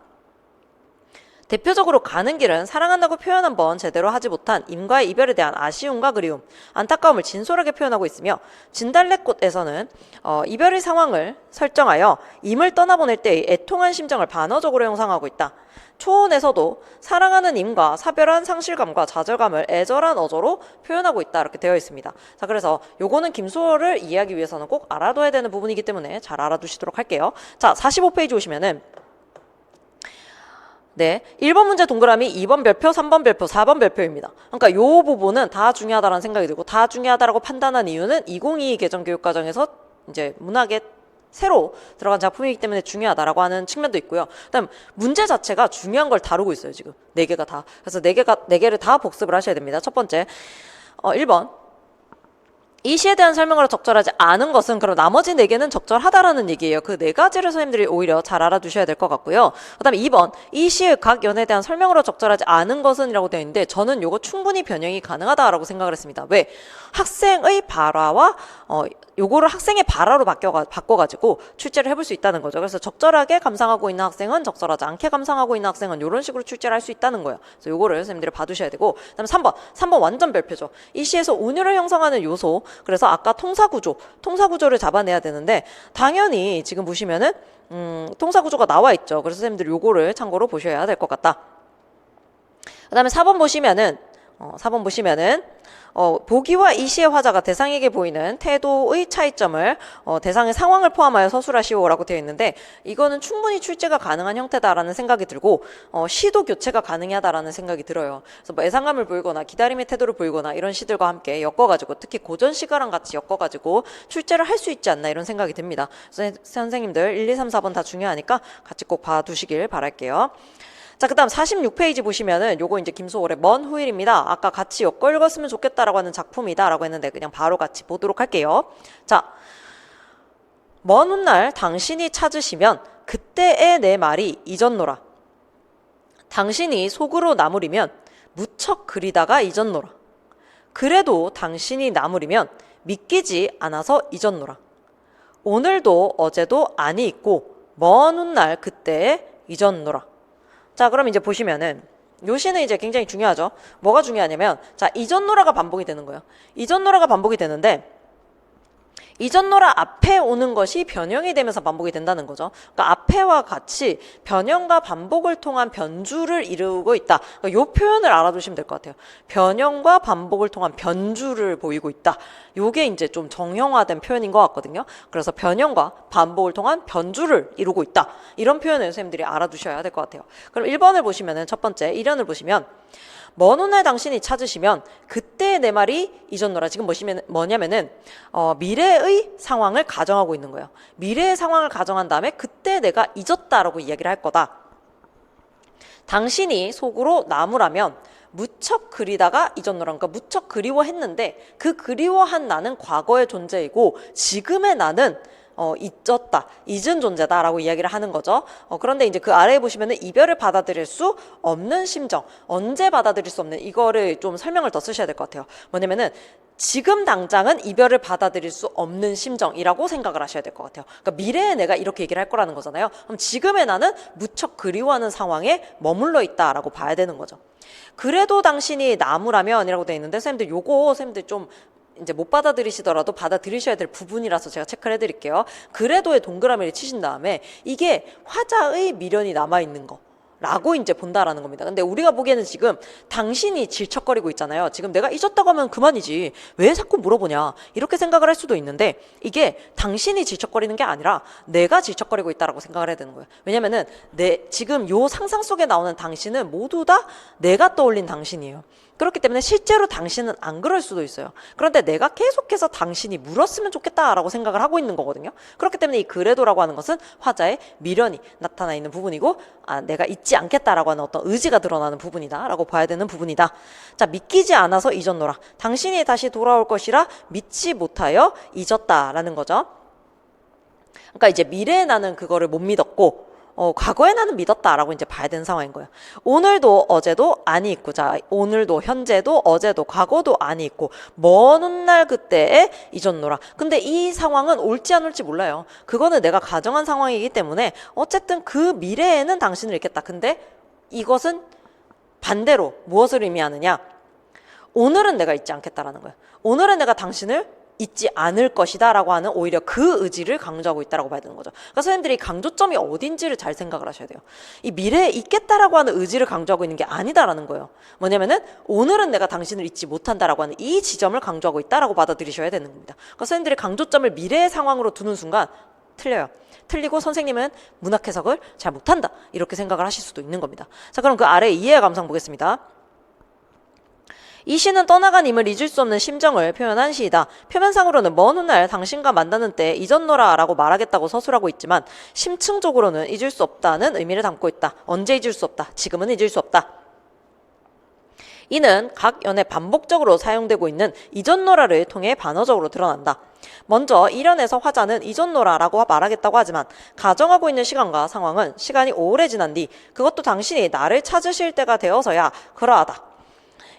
대표적으로 가는 길은 사랑한다고 표현 한번 제대로 하지 못한 임과의 이별에 대한 아쉬움과 그리움, 안타까움을 진솔하게 표현하고 있으며 진달래꽃에서는 이별의 상황을 설정하여 임을 떠나보낼 때의 애통한 심정을 반어적으로 형상하고 있다. 초혼에서도 사랑하는 임과 사별한 상실감과 좌절감을 애절한 어조로 표현하고 있다 이렇게 되어 있습니다. 자, 그래서 요거는 김소월을 이해하기 위해서는 꼭 알아둬야 되는 부분이기 때문에 잘 알아두시도록 할게요. 자, 45페이지 오시면은 네, 1번 문제 동그라미, 2번 별표, 3번 별표, 4번 별표입니다. 그러니까 요 부분은 다 중요하다라는 생각이 들고 다 중요하다라고 판단한 이유는 2022 개정교육과정에서 이제 문학에 새로 들어간 작품이기 때문에 중요하다라고 하는 측면도 있고요. 그다음 문제 자체가 중요한 걸 다루고 있어요, 지금. 4개가 다. 그래서 4개를 다 복습을 하셔야 됩니다. 첫 번째, 1번. 이 시에 대한 설명으로 적절하지 않은 것은 그럼 나머지 4개는 적절하다라는 얘기예요. 그 4가지를 선생님들이 오히려 잘 알아두셔야 될 것 같고요. 그 다음에 2번 이 시의 각 연에 대한 설명으로 적절하지 않은 것은 이라고 되어 있는데 저는 요거 충분히 변형이 가능하다라고 생각을 했습니다. 왜? 학생의 발화와 요거를 학생의 발화로 바꿔가지고 출제를 해볼 수 있다는 거죠. 그래서 적절하게 감상하고 있는 학생은 적절하지 않게 감상하고 있는 학생은 이런 식으로 출제를 할 수 있다는 거예요. 그래서 요거를 선생님들이 봐두셔야 되고, 그다음에 3번 완전 별표죠. 이 시에서 운율을 형성하는 요소. 그래서 아까 통사구조를 잡아내야 되는데 당연히 지금 보시면은 통사구조가 나와 있죠. 그래서 선생님들이 요거를 참고로 보셔야 될 것 같다. 그다음에 4번 보시면은 보기와 이 시의 화자가 대상에게 보이는 태도의 차이점을 대상의 상황을 포함하여 서술하시오라고 되어 있는데 이거는 충분히 출제가 가능한 형태다라는 생각이 들고 시도 교체가 가능하다라는 생각이 들어요. 그래서 뭐 애상감을 보이거나 기다림의 태도를 보이거나 이런 시들과 함께 엮어가지고 특히 고전 시가랑 같이 엮어가지고 출제를 할 수 있지 않나 이런 생각이 듭니다. 그래서 선생님들 1, 2, 3, 4번 다 중요하니까 같이 꼭 봐두시길 바랄게요. 자, 그 다음 46페이지 보시면은 요거 이제 김소월의 먼 후일입니다. 아까 같이 엮어 읽었으면 좋겠다라고 하는 작품이다 라고 했는데 그냥 바로 같이 보도록 할게요. 자, 먼 훗날 당신이 찾으시면 그때의 내 말이 잊었노라. 당신이 속으로 나무리면 무척 그리다가 잊었노라. 그래도 당신이 나무리면 믿기지 않아서 잊었노라. 오늘도 어제도 아니 있고 먼 훗날 그때에 잊었노라. 자, 그럼 이제 보시면은 요 시는 이제 굉장히 중요하죠. 뭐가 중요하냐면, 자, 잊었노라가 반복이 되는 거예요. 잊었노라가 반복이 되는데, 잊었노라 앞에 오는 것이 변형이 되면서 반복이 된다는 거죠. 그러니까 앞에와 같이 변형과 반복을 통한 변주를 이루고 있다. 그러니까 요 표현을 알아두시면 될 것 같아요. 변형과 반복을 통한 변주를 보이고 있다. 요게 이제 좀 정형화된 표현인 것 같거든요. 그래서 변형과 반복을 통한 변주를 이루고 있다. 이런 표현을 선생님들이 알아두셔야 될 것 같아요. 그럼 1번을 보시면은 첫 번째 1연을 보시면 먼 훗날 당신이 찾으시면 그때의 내 말이 잊었노라. 지금 뭐냐면은 미래의 상황을 가정하고 있는 거예요. 미래의 상황을 가정한 다음에 그때 내가 잊었다라고 이야기를 할 거다. 당신이 속으로 나무라면 무척 그리다가 잊었노라. 그러니까 무척 그리워했는데 그 그리워한 나는 과거의 존재이고 지금의 나는 잊었다, 잊은 존재다라고 이야기를 하는 거죠. 그런데 이제 그 아래에 보시면은 이별을 받아들일 수 없는 심정, 언제 받아들일 수 없는, 이거를 좀 설명을 더 쓰셔야 될 것 같아요. 뭐냐면은 지금 당장은 이별을 받아들일 수 없는 심정이라고 생각을 하셔야 될 것 같아요. 그러니까 미래에 내가 이렇게 얘기를 할 거라는 거잖아요. 그럼 지금의 나는 무척 그리워하는 상황에 머물러 있다라고 봐야 되는 거죠. 그래도 당신이 나무라면 이라고 되어 있는데, 선생님들 요거 선생님들 좀 이제 못 받아들이시더라도 받아들이셔야 될 부분이라서 제가 체크를 해드릴게요. 그래도의 동그라미를 치신 다음에 이게 화자의 미련이 남아있는 거 라고 이제 본다라는 겁니다. 근데 우리가 보기에는 지금 당신이 질척거리고 있잖아요. 지금 내가 잊었다고 하면 그만이지 왜 자꾸 물어보냐 이렇게 생각을 할 수도 있는데, 이게 당신이 질척거리는 게 아니라 내가 질척거리고 있다라고 생각을 해야 되는 거예요. 왜냐면은 지금 요 상상 속에 나오는 당신은 모두 다 내가 떠올린 당신이에요. 그렇기 때문에 실제로 당신은 안 그럴 수도 있어요. 그런데 내가 계속해서 당신이 물었으면 좋겠다라고 생각을 하고 있는 거거든요. 그렇기 때문에 이 그래도라고 하는 것은 화자의 미련이 나타나 있는 부분이고, 내가 잊지 않겠다라고 하는 어떤 의지가 드러나는 부분이다 라고 봐야 되는 부분이다. 자, 믿기지 않아서 잊었노라. 당신이 다시 돌아올 것이라 믿지 못하여 잊었다라는 거죠. 그러니까 이제 미래에 나는 그거를 못 믿었고, 과거에 나는 믿었다라고 이제 봐야 되는 상황인 거예요. 오늘도 어제도 아니 있고, 자, 오늘도 현재도 어제도 과거도 아니 있고 먼 훗날 그때에 잊었노라. 근데 이 상황은 올지 안 올지 몰라요. 그거는 내가 가정한 상황이기 때문에 어쨌든 그 미래에는 당신을 잊겠다. 근데 이것은 반대로 무엇을 의미하느냐? 오늘은 내가 잊지 않겠다라는 거예요. 오늘은 내가 당신을 잊지 않을 것이다 라고 하는 오히려 그 의지를 강조하고 있다라고 봐야 되는 거죠. 그러니까 선생님들이 강조점이 어딘지를 잘 생각을 하셔야 돼요. 이 미래에 있겠다라고 하는 의지를 강조하고 있는 게 아니다라는 거예요. 뭐냐면은 오늘은 내가 당신을 잊지 못한다라고 하는 이 지점을 강조하고 있다라고 받아들이셔야 되는 겁니다. 그러니까 선생님들이 강조점을 미래의 상황으로 두는 순간 틀려요. 틀리고 선생님은 문학 해석을 잘 못한다 이렇게 생각을 하실 수도 있는 겁니다. 자, 그럼 그 아래 이해의 감상 보겠습니다. 이 시는 떠나간 임을 잊을 수 없는 심정을 표현한 시이다. 표면상으로는 먼 훗날 당신과 만나는 때 잊었노라 라고 말하겠다고 서술하고 있지만 심층적으로는 잊을 수 없다는 의미를 담고 있다. 언제 잊을 수 없다. 지금은 잊을 수 없다. 이는 각 연에 반복적으로 사용되고 있는 잊었노라를 통해 반어적으로 드러난다. 먼저 1연에서 화자는 잊었노라라고 말하겠다고 하지만 가정하고 있는 시간과 상황은 시간이 오래 지난 뒤 그것도 당신이 나를 찾으실 때가 되어서야 그러하다.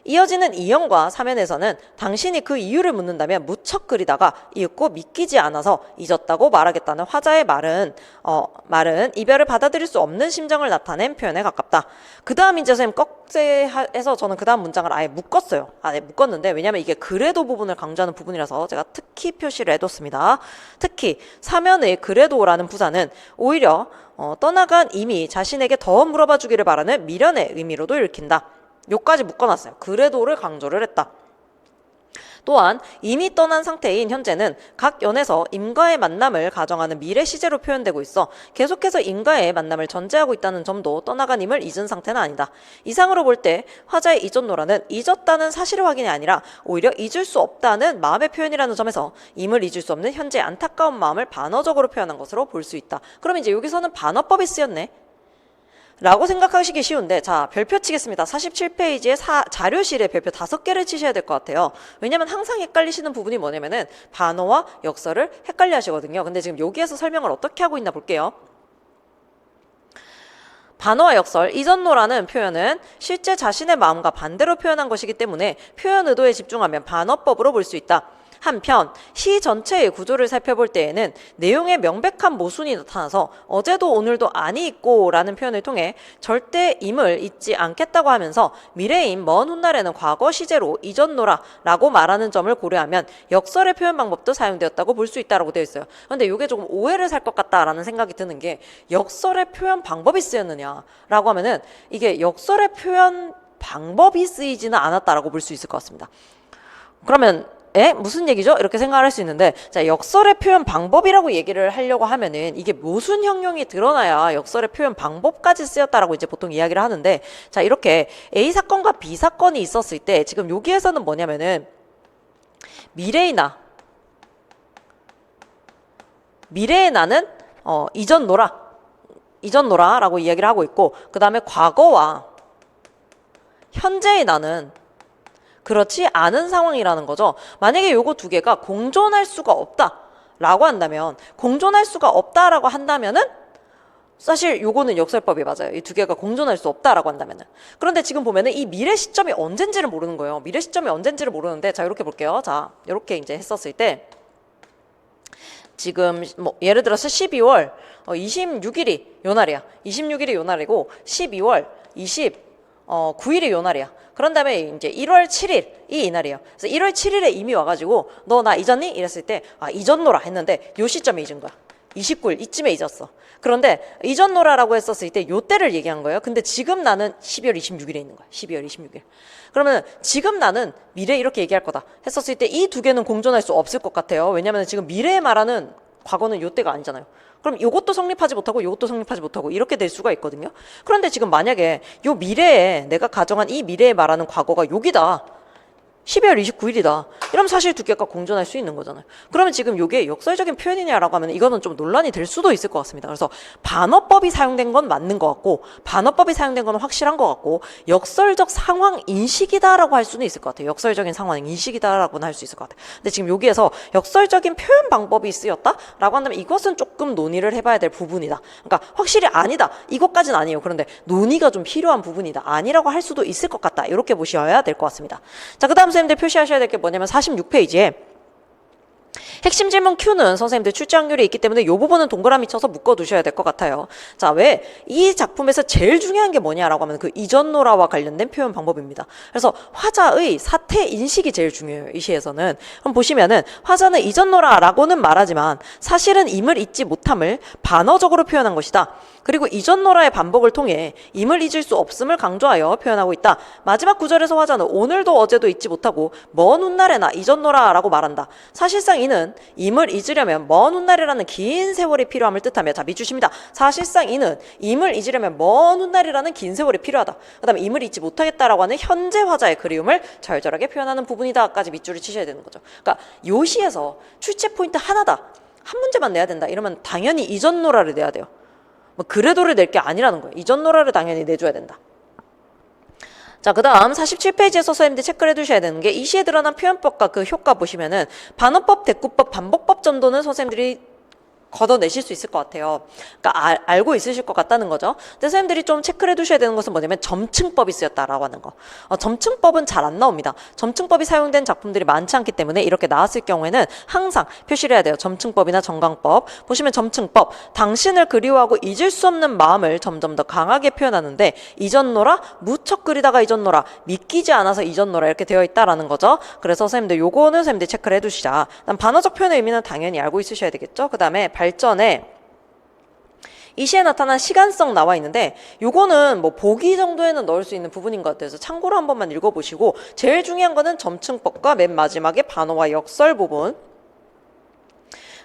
이어지는 2연과 3연에서는 당신이 그 이유를 묻는다면 무척 그리다가 이윽고 믿기지 않아서 잊었다고 말하겠다는 화자의 말은 이별을 받아들일 수 없는 심정을 나타낸 표현에 가깝다. 그 다음 이제 선생님 꺽쇠해서 저는 그 다음 문장을 아예 묶었어요. 묶었는데 왜냐면 이게 그래도 부분을 강조하는 부분이라서 제가 특히 표시를 해뒀습니다. 특히 3연의 그래도라는 부사는 오히려 떠나간 이미 자신에게 더 물어봐 주기를 바라는 미련의 의미로도 읽힌다. 요까지 묶어놨어요. 그래도를 강조를 했다. 또한 이미 떠난 상태인 현재는 각 연에서 임과의 만남을 가정하는 미래 시제로 표현되고 있어 계속해서 임과의 만남을 전제하고 있다는 점도 떠나간 임을 잊은 상태는 아니다. 이상으로 볼 때 화자의 잊었노라는 잊었다는 사실의 확인이 아니라 오히려 잊을 수 없다는 마음의 표현이라는 점에서 임을 잊을 수 없는 현재의 안타까운 마음을 반어적으로 표현한 것으로 볼 수 있다. 그럼 이제 여기서는 반어법이 쓰였네 라고 생각하시기 쉬운데, 자, 별표 치겠습니다. 47페이지에 자료실에 별표 5개를 치셔야 될 것 같아요. 왜냐면 항상 헷갈리시는 부분이 뭐냐면은 반어와 역설을 헷갈려 하시거든요. 근데 지금 여기에서 설명을 어떻게 하고 있나 볼게요. 반어와 역설, 잊었노라는 표현은 실제 자신의 마음과 반대로 표현한 것이기 때문에 표현 의도에 집중하면 반어법으로 볼 수 있다. 한편 시 전체의 구조를 살펴볼 때에는 내용에 명백한 모순이 나타나서 어제도 오늘도 아니 있고 라는 표현을 통해 절대 임을 잊지 않겠다고 하면서 미래인 먼 훗날에는 과거 시제로 잊었노라 라고 말하는 점을 고려하면 역설의 표현 방법도 사용되었다고 볼 수 있다고 되어 있어요. 근데 이게 조금 오해를 살 것 같다라는 생각이 드는 게 역설의 표현 방법이 쓰였느냐라고 하면은 이게 역설의 표현 방법이 쓰이지는 않았다라고 볼 수 있을 것 같습니다. 그러면 무슨 얘기죠? 이렇게 생각을 할 수 있는데, 자, 역설의 표현 방법이라고 얘기를 하려고 하면은 이게 모순 형용이 드러나야 역설의 표현 방법까지 쓰였다라고 이제 보통 이야기를 하는데, 자, 이렇게 A 사건과 B 사건이 있었을 때 지금 여기에서는 뭐냐면은 미래의 나는 잊었노라라고 이야기를 하고 있고, 그 다음에 과거와 현재의 나는 그렇지 않은 상황이라는 거죠. 만약에 요거 두 개가 공존할 수가 없다라고 한다면, 사실 요거는 역설법이 맞아요. 이 두 개가 공존할 수 없다라고 한다면은. 그런데 지금 보면은 이 미래 시점이 언젠지를 모르는 거예요. 미래 시점이 언젠지를 모르는데, 자, 이렇게 볼게요. 자, 이렇게 이제 했었을 때, 지금 뭐 예를 들어서 12월 26일이 요 날이야. 26일이 요 날이고 12월 29일이 요 날이야. 그런 다음에 이제 1월 7일이 이 날이에요. 그래서 1월 7일에 이미 와가지고 너 나 잊었니? 이랬을 때 잊었노라 했는데 요 시점에 잊은 거야. 29일 이쯤에 잊었어. 그런데 잊었노라라고 했었을 때 요 때를 얘기한 거예요. 근데 지금 나는 12월 26일에 있는 거야. 12월 26일. 그러면 지금 나는 미래 이렇게 얘기할 거다 했었을 때 이 두 개는 공존할 수 없을 것 같아요. 왜냐하면 지금 미래에 말하는 과거는 요 때가 아니잖아요. 그럼 요것도 성립하지 못하고 요것도 성립하지 못하고 이렇게 될 수가 있거든요. 그런데 지금 만약에 요 미래에 내가 가정한 이 미래에 말하는 과거가 여기다. 12월 29일이다. 이러면 사실 두 개가 공존할 수 있는 거잖아요. 그러면 지금 이게 역설적인 표현이냐라고 하면 이거는 좀 논란이 될 수도 있을 것 같습니다. 그래서 반어법이 사용된 건 맞는 것 같고, 반어법이 사용된 건 확실한 것 같고, 역설적 상황 인식이다라고 할 수는 있을 것 같아요. 역설적인 상황 인식이다라고는 할 수 있을 것 같아요. 근데 지금 여기에서 역설적인 표현 방법이 쓰였다라고 한다면 이것은 조금 논의를 해봐야 될 부분이다. 그러니까 확실히 아니다. 이것까지는 아니에요. 그런데 논의가 좀 필요한 부분이다. 아니라고 할 수도 있을 것 같다. 이렇게 보셔야 될 것 같습니다. 자, 그 다음 선생님들 표시하셔야 될 게 뭐냐면 46페이지에 핵심 질문 Q는 선생님들 출제 확률이 있기 때문에 이 부분은 동그라미 쳐서 묶어두셔야 될 것 같아요. 자, 왜 이 작품에서 제일 중요한 게 뭐냐라고 하면 그 이전노라와 관련된 표현 방법입니다. 그래서 화자의 사태 인식이 제일 중요해요. 이 시에서는. 그럼 보시면은 화자는 이전노라라고는 말하지만 사실은 임을 잊지 못함을 반어적으로 표현한 것이다. 그리고 이전노라의 반복을 통해 임을 잊을 수 없음을 강조하여 표현하고 있다. 마지막 구절에서 화자는 오늘도 어제도 잊지 못하고 먼 훗날에나 이전노라라고 말한다. 사실상 이는 임을 잊으려면 먼 훗날이라는 긴 세월이 필요함을 뜻하며, 자, 밑주십니다. 사실상 이는 임을 잊으려면 먼 훗날이라는 긴 세월이 필요하다. 그 다음에 임을 잊지 못하겠다라고 하는 현재 화자의 그리움을 절절하게 표현하는 부분이다까지 밑줄을 치셔야 되는 거죠. 그러니까 요 시에서 출제 포인트 하나다. 한 문제만 내야 된다. 이러면 당연히 이전노라를 내야 돼요. 뭐 그래도를 낼 게 아니라는 거예요. 이전노라를 당연히 내줘야 된다. 자, 그 다음 47페이지에서 선생님들이 체크를 해두셔야 되는 게 이 시에 드러난 표현법과 그 효과 보시면은 반어법, 대꾸법, 반복법 정도는 선생님들이 걷어내실 수 있을 것 같아요. 그러니까 알고 있으실 것 같다는 거죠. 근데 선생님들이 좀 체크를 해두셔야 되는 것은 뭐냐면 점층법이 쓰였다라고 하는 거. 점층법은 잘 안 나옵니다. 점층법이 사용된 작품들이 많지 않기 때문에 이렇게 나왔을 경우에는 항상 표시를 해야 돼요. 점층법이나 정강법. 보시면 점층법, 당신을 그리워하고 잊을 수 없는 마음을 점점 더 강하게 표현하는데 잊었노라, 무척 그리다가 잊었노라, 믿기지 않아서 잊었노라 이렇게 되어 있다라는 거죠. 그래서 선생님들 요거는 선생님들 체크를 해두시자. 반어적 표현의 의미는 당연히 알고 있으셔야 되겠죠. 그 다음에 발전에 이 시에 나타난 시간성 나와 있는데 요거는 뭐 보기 정도에는 넣을 수 있는 부분인 것 같아서 참고로 한 번만 읽어보시고, 제일 중요한 거는 점층법과 맨 마지막에 반어와 역설 부분,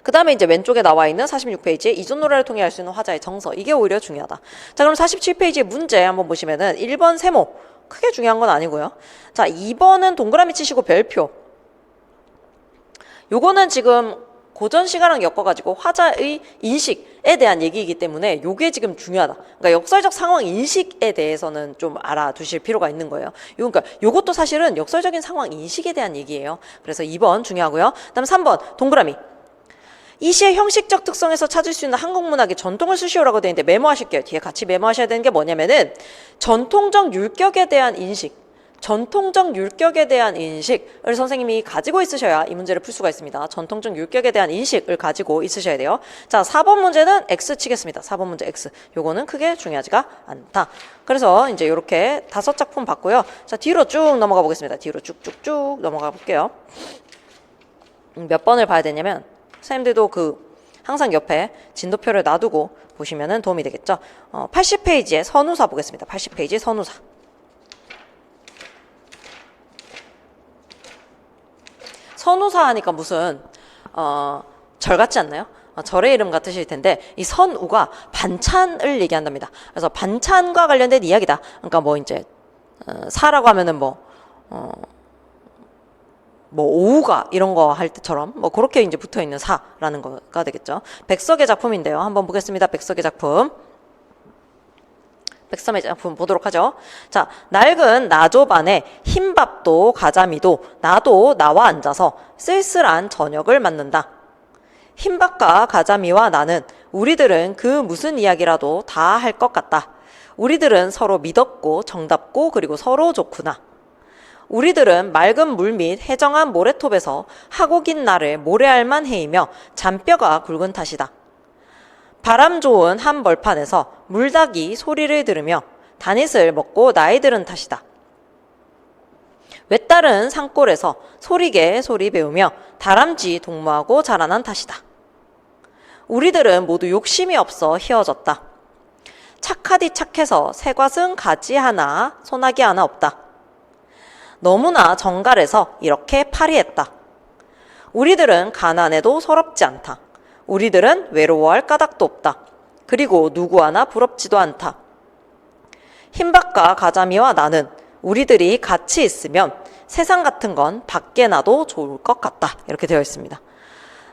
그 다음에 이제 왼쪽에 나와 있는 46페이지에 이전노라를 통해 알 수 있는 화자의 정서, 이게 오히려 중요하다. 자, 그럼 47페이지의 문제 한번 보시면은 1번 세모 크게 중요한 건 아니고요. 자, 2번은 동그라미 치시고 별표. 요거는 지금 고전 시가랑 엮어가지고 화자의 인식에 대한 얘기이기 때문에 요게 지금 중요하다. 그러니까 역설적 상황 인식에 대해서는 좀 알아두실 필요가 있는 거예요. 그러니까 요것도 사실은 역설적인 상황 인식에 대한 얘기예요. 그래서 2번 중요하고요. 그다음 3번 동그라미. 이 시의 형식적 특성에서 찾을 수 있는 한국 문학의 전통을 수시오라고 되어 있는데 메모하실게요. 뒤에 같이 메모하셔야 되는 게 뭐냐면은 전통적 율격에 대한 인식, 전통적 율격에 대한 인식을 선생님이 가지고 있으셔야 이 문제를 풀 수가 있습니다. 전통적 율격에 대한 인식을 가지고 있으셔야 돼요. 자, 4번 문제는 X 치겠습니다. 4번 문제 X. 요거는 크게 중요하지가 않다. 그래서 이제 이렇게 5작품 봤고요. 자, 뒤로 쭉 넘어가 보겠습니다. 뒤로 쭉쭉쭉 넘어가 볼게요. 몇 번을 봐야 되냐면 선생님들도 항상 옆에 진도표를 놔두고 보시면 도움이 되겠죠. 80페이지에 선우사 보겠습니다. 80페이지 선우사. 선우사 하니까 무슨 절 같지 않나요? 절의 이름 같으실 텐데 이 선우가 반찬을 얘기한답니다. 그래서 반찬과 관련된 이야기다. 그러니까 뭐 이제 사라고 하면은 뭐 오우가 이런 거 할 때처럼 뭐 그렇게 이제 붙어 있는 사라는 거가 되겠죠. 백석의 작품인데요. 한번 보겠습니다. 백석의 작품. 백섬의 작품 보도록 하죠. 자, 낡은 나조반에 흰밥도 가자미도 나도 나와 앉아서 쓸쓸한 저녁을 맞는다. 흰밥과 가자미와 나는 우리들은 그 무슨 이야기라도 다 할 것 같다. 우리들은 서로 믿었고 정답고 그리고 서로 좋구나. 우리들은 맑은 물 및 해정한 모래톱에서 하고 긴 날을 모래알만 헤이며 잔뼈가 굵은 탓이다. 바람 좋은 한 벌판에서 물닭이 소리를 들으며 다닛을 먹고 나이 들은 탓이다. 외딸은 산골에서 소리게 소리 배우며 다람쥐 동무하고 자라난 탓이다. 우리들은 모두 욕심이 없어 희어졌다. 착하디 착해서 새과슴 가지 하나 소나기 하나 없다. 너무나 정갈해서 이렇게 파리했다. 우리들은 가난해도 서럽지 않다. 우리들은 외로워할 까닭도 없다. 그리고 누구 하나 부럽지도 않다. 흰밥과 가자미와 나는 우리들이 같이 있으면 세상 같은 건 밖에 놔도 좋을 것 같다. 이렇게 되어 있습니다.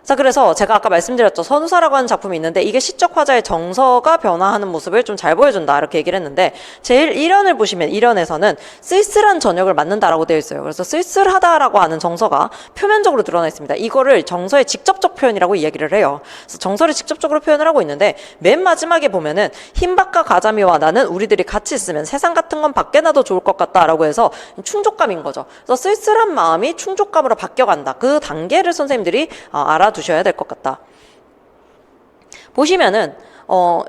자, 그래서 제가 아까 말씀드렸죠. 선우사라고 하는 작품이 있는데 이게 시적 화자의 정서가 변화하는 모습을 좀 잘 보여준다 이렇게 얘기를 했는데 제일 1연을 보시면 1연에서는 쓸쓸한 저녁을 맞는다라고 되어 있어요. 그래서 쓸쓸하다라고 하는 정서가 표면적으로 드러나 있습니다. 이거를 정서의 직접적 표현이라고 이야기를 해요. 그래서 정서를 직접적으로 표현을 하고 있는데 맨 마지막에 보면은 흰밥과 가자미와 나는 우리들이 같이 있으면 세상 같은 건 밖에 놔도 좋을 것 같다라고 해서 충족감인 거죠. 그래서 쓸쓸한 마음이 충족감으로 바뀌어간다. 그 단계를 선생님들이 알아두셔야 될 것 같다. 보시면은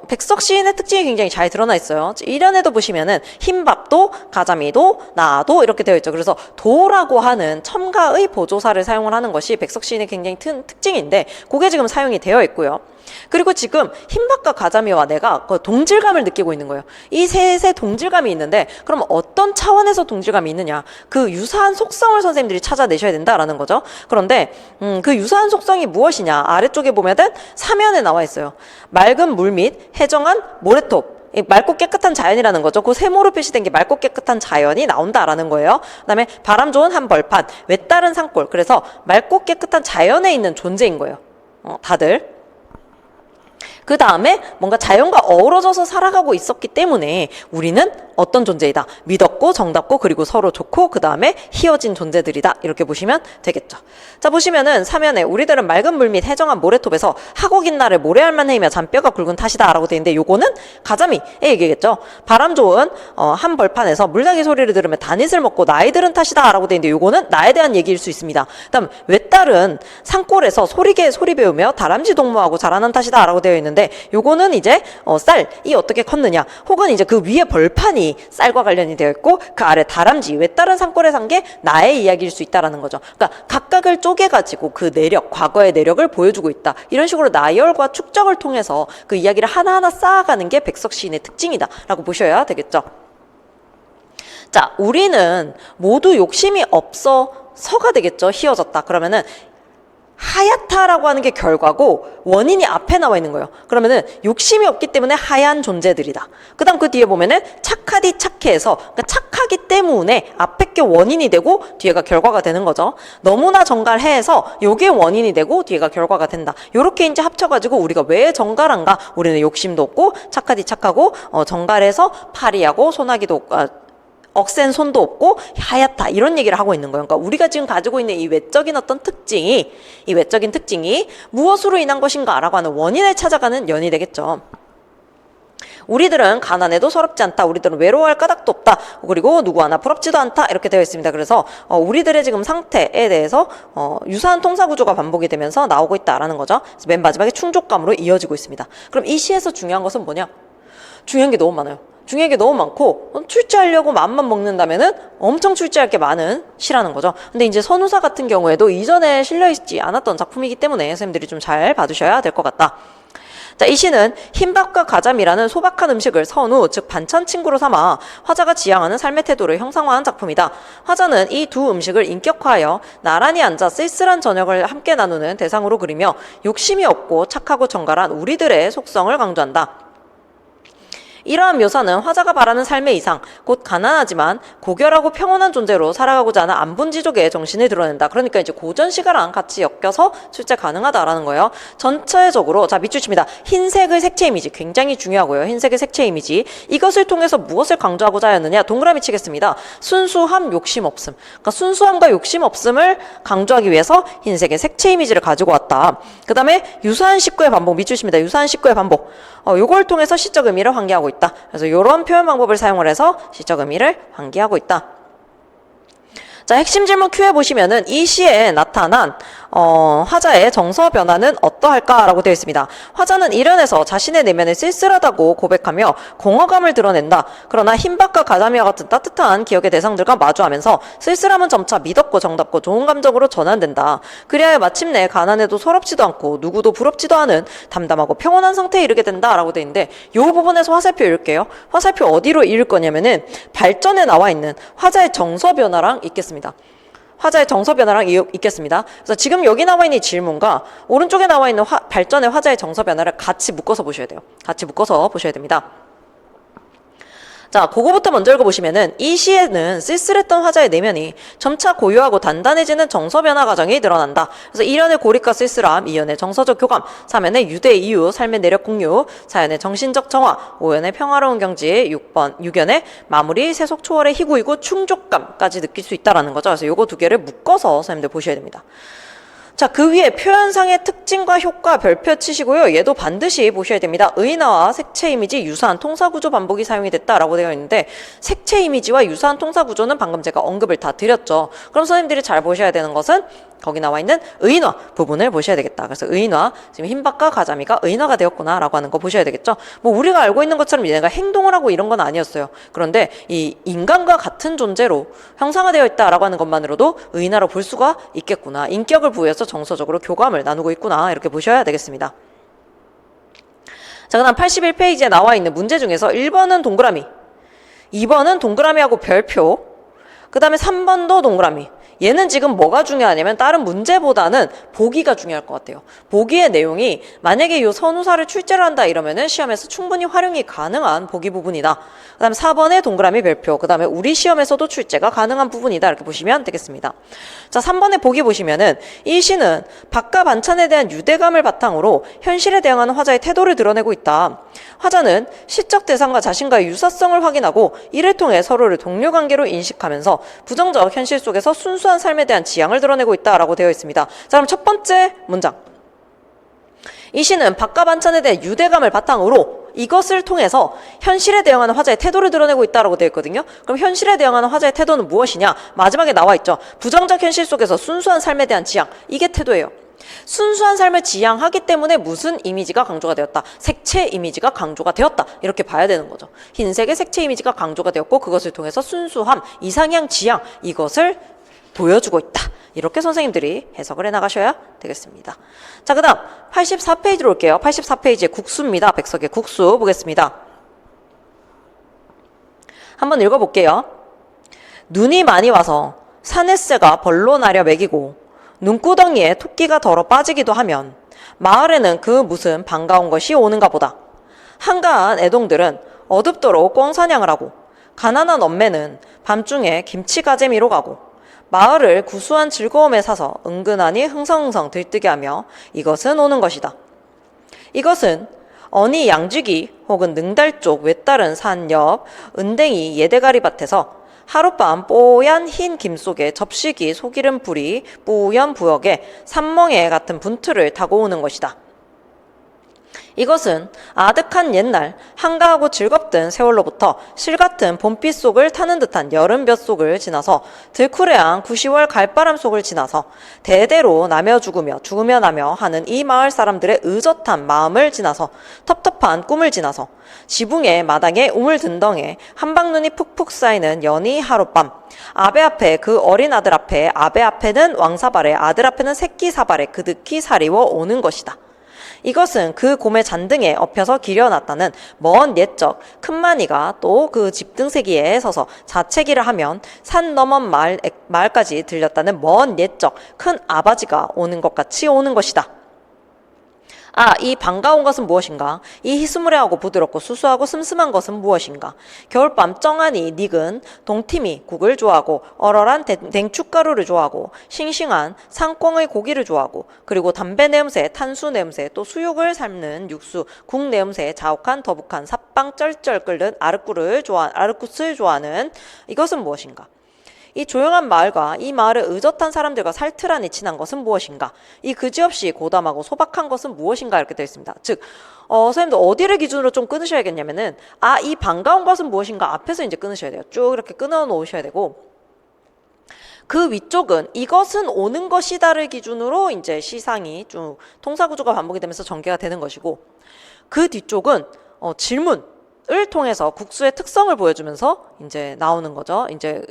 백석 시인의 특징이 굉장히 잘 드러나 있어요. 1연에도 보시면은 흰밥도 가자미도 나도 이렇게 되어 있죠. 그래서 도라고 하는 첨가의 보조사를 사용을 하는 것이 백석 시인의 굉장히 특징인데 그게 지금 사용이 되어 있고요. 그리고 지금 흰밥과 가자미와 내가 그 동질감을 느끼고 있는 거예요. 이 셋의 동질감이 있는데 그럼 어떤 차원에서 동질감이 있느냐, 그 유사한 속성을 선생님들이 찾아내셔야 된다라는 거죠. 그런데 그 유사한 속성이 무엇이냐, 아래쪽에 보면은 사면에 나와 있어요. 맑은 물 및 해정한 모래톱, 맑고 깨끗한 자연이라는 거죠. 그 세모로 표시된 게 맑고 깨끗한 자연이 나온다라는 거예요. 그다음에 바람 좋은 한 벌판, 외따른 산골. 그래서 맑고 깨끗한 자연에 있는 존재인 거예요. 다들. 그 다음에 뭔가 자연과 어우러져서 살아가고 있었기 때문에 우리는 어떤 존재이다. 믿었고 정답고 그리고 서로 좋고 그 다음에 희어진 존재들이다. 이렇게 보시면 되겠죠. 자, 보시면은 사면에 우리들은 맑은 물 및 해정한 모래톱에서 하고 긴 날을 모래알만 헤이며 잔뼈가 굵은 탓이다 라고 되어 있는데 요거는 가자미의 얘기겠죠. 바람 좋은 한 벌판에서 물닭이 소리를 들으며 다닛을 먹고 나이 들은 탓이다 라고 되어 있는데 요거는 나에 대한 얘기일 수 있습니다. 그다음 외딸은 산골에서 소리게 소리 배우며 다람쥐 동무하고 자라난 탓이다 라고 되어 있는데 요거는 이제 쌀이 어떻게 컸느냐, 혹은 이제 그 위에 벌판이 쌀과 관련이 되어 있고 그 아래 다람쥐, 외따른 산골에 산 게 나의 이야기일 수 있다라는 거죠. 그러니까 각각을 쪼개가지고 그 내력, 과거의 내력을 보여주고 있다. 이런 식으로 나열과 축적을 통해서 그 이야기를 하나하나 쌓아가는 게 백석 시인의 특징이다라고 보셔야 되겠죠. 자, 우리는 모두 욕심이 없어서가 되겠죠. 희어졌다. 그러면은 하얗다라고 하는 게 결과고 원인이 앞에 나와 있는 거예요. 그러면은 욕심이 없기 때문에 하얀 존재들이다. 그 다음 그 뒤에 보면은 착하디 착해해서, 그러니까 착하기 때문에 앞에 게 원인이 되고 뒤에가 결과가 되는 거죠. 너무나 정갈해서 요게 원인이 되고 뒤에가 결과가 된다. 요렇게 이제 합쳐가지고 우리가 왜 정갈한가? 우리는 욕심도 없고 착하디 착하고 정갈해서 파리하고 소나기도 없고 억센 손도 없고 하얗다, 이런 얘기를 하고 있는 거예요. 그러니까 우리가 지금 가지고 있는 이 외적인 어떤 특징이, 이 외적인 특징이 무엇으로 인한 것인가 라고 하는 원인을 찾아가는 연이 되겠죠. 우리들은 가난해도 서럽지 않다. 우리들은 외로워할 까닭도 없다. 그리고 누구 하나 부럽지도 않다. 이렇게 되어 있습니다. 그래서 우리들의 지금 상태에 대해서 유사한 통사 구조가 반복이 되면서 나오고 있다라는 거죠. 그래서 맨 마지막에 충족감으로 이어지고 있습니다. 그럼 이 시에서 중요한 것은 뭐냐? 중요한 게 너무 많아요. 중요한 게 너무 많고 출제하려고 마음만 먹는다면은 엄청 출제할 게 많은 시라는 거죠. 근데 이제 선우사 같은 경우에도 이전에 실려있지 않았던 작품이기 때문에 선생님들이 좀 잘 봐두셔야 될 것 같다. 자, 이 시는 흰밥과 가자미라는 소박한 음식을 선우, 즉 반찬 친구로 삼아 화자가 지향하는 삶의 태도를 형상화한 작품이다. 화자는 이 두 음식을 인격화하여 나란히 앉아 쓸쓸한 저녁을 함께 나누는 대상으로 그리며 욕심이 없고 착하고 정갈한 우리들의 속성을 강조한다. 이러한 묘사는 화자가 바라는 삶의 이상, 곧 가난하지만 고결하고 평온한 존재로 살아가고자 하는 안분지족의 정신을 드러낸다. 그러니까 이제 고전 시가랑 같이 엮여서 출제 가능하다라는 거예요. 전체적으로 자 밑줄 칩니다. 흰색의 색채 이미지 굉장히 중요하고요. 흰색의 색채 이미지 이것을 통해서 무엇을 강조하고자 하였느냐? 동그라미 치겠습니다. 순수함, 욕심 없음. 그러니까 순수함과 욕심 없음을 강조하기 위해서 흰색의 색채 이미지를 가지고 왔다. 그 다음에 유사한 식구의 반복 밑줄 칩니다. 유사한 식구의 반복. 요걸 통해서 시적 의미를 환기하고 있다. 그래서 이런 표현 방법을 사용을 해서 시적 의미를 환기하고 있다. 자, 핵심 질문 Q에 보시면은 이 시에 나타난 화자의 정서 변화는 어떠할까라고 되어 있습니다. 화자는 일연에서 자신의 내면을 쓸쓸하다고 고백하며 공허감을 드러낸다. 그러나 흰밥과 가자미와 같은 따뜻한 기억의 대상들과 마주하면서 쓸쓸함은 점차 미덥고 정답고 좋은 감정으로 전환된다. 그리하여 마침내 가난해도 서럽지도 않고 누구도 부럽지도 않은 담담하고 평온한 상태에 이르게 된다라고 되어 있는데 이 부분에서 화살표 읽을게요. 화살표 어디로 읽을 거냐면은 발전에 나와 있는 화자의 정서 변화랑 읽겠습니다. 화자의 정서 변화랑 있겠습니다. 그래서 지금 여기 나와 있는 이 질문과 오른쪽에 나와 있는 발전의 화자의 정서 변화를 같이 묶어서 보셔야 돼요. 같이 묶어서 보셔야 됩니다. 자, 그거부터 먼저 읽어보시면은 이 시에는 쓸쓸했던 화자의 내면이 점차 고요하고 단단해지는 정서 변화 과정이 드러난다. 그래서 1연의 고립과 쓸쓸함, 2연의 정서적 교감, 3연의 유대 이유, 삶의 내력 공유, 4연의 정신적 정화, 5연의 평화로운 경지, 6연의 마무리, 세속 초월의 희구이고 충족감까지 느낄 수 있다라는 거죠. 그래서 요거 두 개를 묶어서 선생님들 보셔야 됩니다. 자, 그 위에 표현상의 특징과 효과 별표 치시고요. 얘도 반드시 보셔야 됩니다. 의인화와 색채 이미지 유사한 통사구조 반복이 사용이 됐다라고 되어 있는데 색채 이미지와 유사한 통사구조는 방금 제가 언급을 다 드렸죠. 그럼 선생님들이 잘 보셔야 되는 것은 거기 나와 있는 의인화 부분을 보셔야 되겠다. 그래서 의인화, 지금 흰밥과 가자미가 의인화가 되었구나 라고 하는 거 보셔야 되겠죠. 뭐 우리가 알고 있는 것처럼 얘네가 행동을 하고 이런 건 아니었어요. 그런데 이 인간과 같은 존재로 형상화되어 있다라고 하는 것만으로도 의인화로 볼 수가 있겠구나. 인격을 부여해서 정서적으로 교감을 나누고 있구나. 이렇게 보셔야 되겠습니다. 자, 그다음 81페이지에 나와 있는 문제 중에서 1번은 동그라미, 2번은 동그라미하고 별표, 그 다음에 3번도 동그라미. 얘는 지금 뭐가 중요하냐면 다른 문제보다는 보기가 중요할 것 같아요. 보기의 내용이 만약에 이 선우사를 출제를 한다 이러면은 시험에서 충분히 활용이 가능한 보기 부분이다. 그 다음에 4번의 동그라미 별표, 그 다음에 우리 시험에서도 출제가 가능한 부분이다. 이렇게 보시면 되겠습니다. 자, 3번의 보기 보시면은 이 시는 밥과 반찬에 대한 유대감을 바탕으로 현실에 대응하는 화자의 태도를 드러내고 있다. 화자는 시적 대상과 자신과의 유사성을 확인하고 이를 통해 서로를 동료 관계로 인식하면서 부정적 현실 속에서 순수한 삶에 대한 지향을 드러내고 있다라고 되어 있습니다. 자, 그럼 첫 번째 문장. 이 시는 밥과 반찬에 대한 유대감을 바탕으로 이것을 통해서 현실에 대응하는 화자의 태도를 드러내고 있다라고 되어 있거든요. 그럼 현실에 대응하는 화자의 태도는 무엇이냐? 마지막에 나와 있죠. 부정적 현실 속에서 순수한 삶에 대한 지향. 이게 태도예요. 순수한 삶을 지향하기 때문에 무슨 이미지가 강조가 되었다? 색채 이미지가 강조가 되었다. 이렇게 봐야 되는 거죠. 흰색의 색채 이미지가 강조가 되었고 그것을 통해서 순수함, 이상향, 지향 이것을 보여주고 있다. 이렇게 선생님들이 해석을 해나가셔야 되겠습니다. 자, 그 다음 84페이지로 올게요. 84페이지에 국수입니다. 백석의 국수 보겠습니다. 한번 읽어볼게요. 눈이 많이 와서 사내새가 벌로 나려 먹이고 눈구덩이에 토끼가 덜어 빠지기도 하면 마을에는 그 무슨 반가운 것이 오는가 보다. 한가한 애동들은 어둡도록 꿩사냥을 하고 가난한 엄매는 밤중에 김치가재미로 가고 마을을 구수한 즐거움에 사서 은근하니 흥성흥성 들뜨게 하며 이것은 오는 것이다. 이것은 어니 양쥐기 혹은 능달 쪽 외따른 산 옆 은댕이 예대가리 밭에서 하룻밤 뽀얀 흰 김 속에 접시기 소기름 뿌리 뿌연 부엌에 산멍에 같은 분투를 타고 오는 것이다. 이것은 아득한 옛날 한가하고 즐겁던 세월로부터 실같은 봄빛 속을 타는 듯한 여름 볕속을 지나서 들쿠레한 9, 10월 갈바람 속을 지나서 대대로 나며 죽으며 나며 하는 이 마을 사람들의 의젓한 마음을 지나서 텁텁한 꿈을 지나서 지붕의 마당에 우물든덩에 한방눈이 푹푹 쌓이는 연희 하룻밤, 아베 앞에 그 어린 아들 앞에, 아베 앞에는 왕사발에, 아들 앞에는 새끼사발에 그득히 사리워 오는 것이다. 이것은 그 곰의 잔등에 엎혀서 기려놨다는 먼 옛적 큰마니가 또 그 집등세기에 서서 자채기를 하면 산 너먼 마을까지 들렸다는 먼 옛적 큰 아바지가 오는 것 같이 오는 것이다. 아, 이 반가운 것은 무엇인가? 이 희스무레하고 부드럽고 수수하고 슴슴한 것은 무엇인가? 겨울밤 쩡하니 닉은 동티미 국을 좋아하고 얼얼한 댕축가루를 좋아하고 싱싱한 상꽁의 고기를 좋아하고 그리고 담배 냄새, 탄수 냄새, 또 수육을 삶는 육수, 국 냄새, 자욱한 더북한 삿방 쩔쩔 끓는 아르쿠스를 좋아하는 이것은 무엇인가? 이 조용한 마을과 이 마을의 의젓한 사람들과 살트라니 친한 것은 무엇인가? 이 그지없이 고담하고 소박한 것은 무엇인가? 이렇게 되어 있습니다. 즉, 선생님도 어디를 기준으로 좀 끊으셔야겠냐면은, 아, 이 반가운 것은 무엇인가? 앞에서 이제 끊으셔야 돼요. 쭉 이렇게 끊어 놓으셔야 되고, 그 위쪽은 이것은 오는 것이다를 기준으로 이제 시상이 쭉 통사구조가 반복이 되면서 전개가 되는 것이고, 그 뒤쪽은 질문을 통해서 국수의 특성을 보여주면서 이제 나오는 거죠. 이제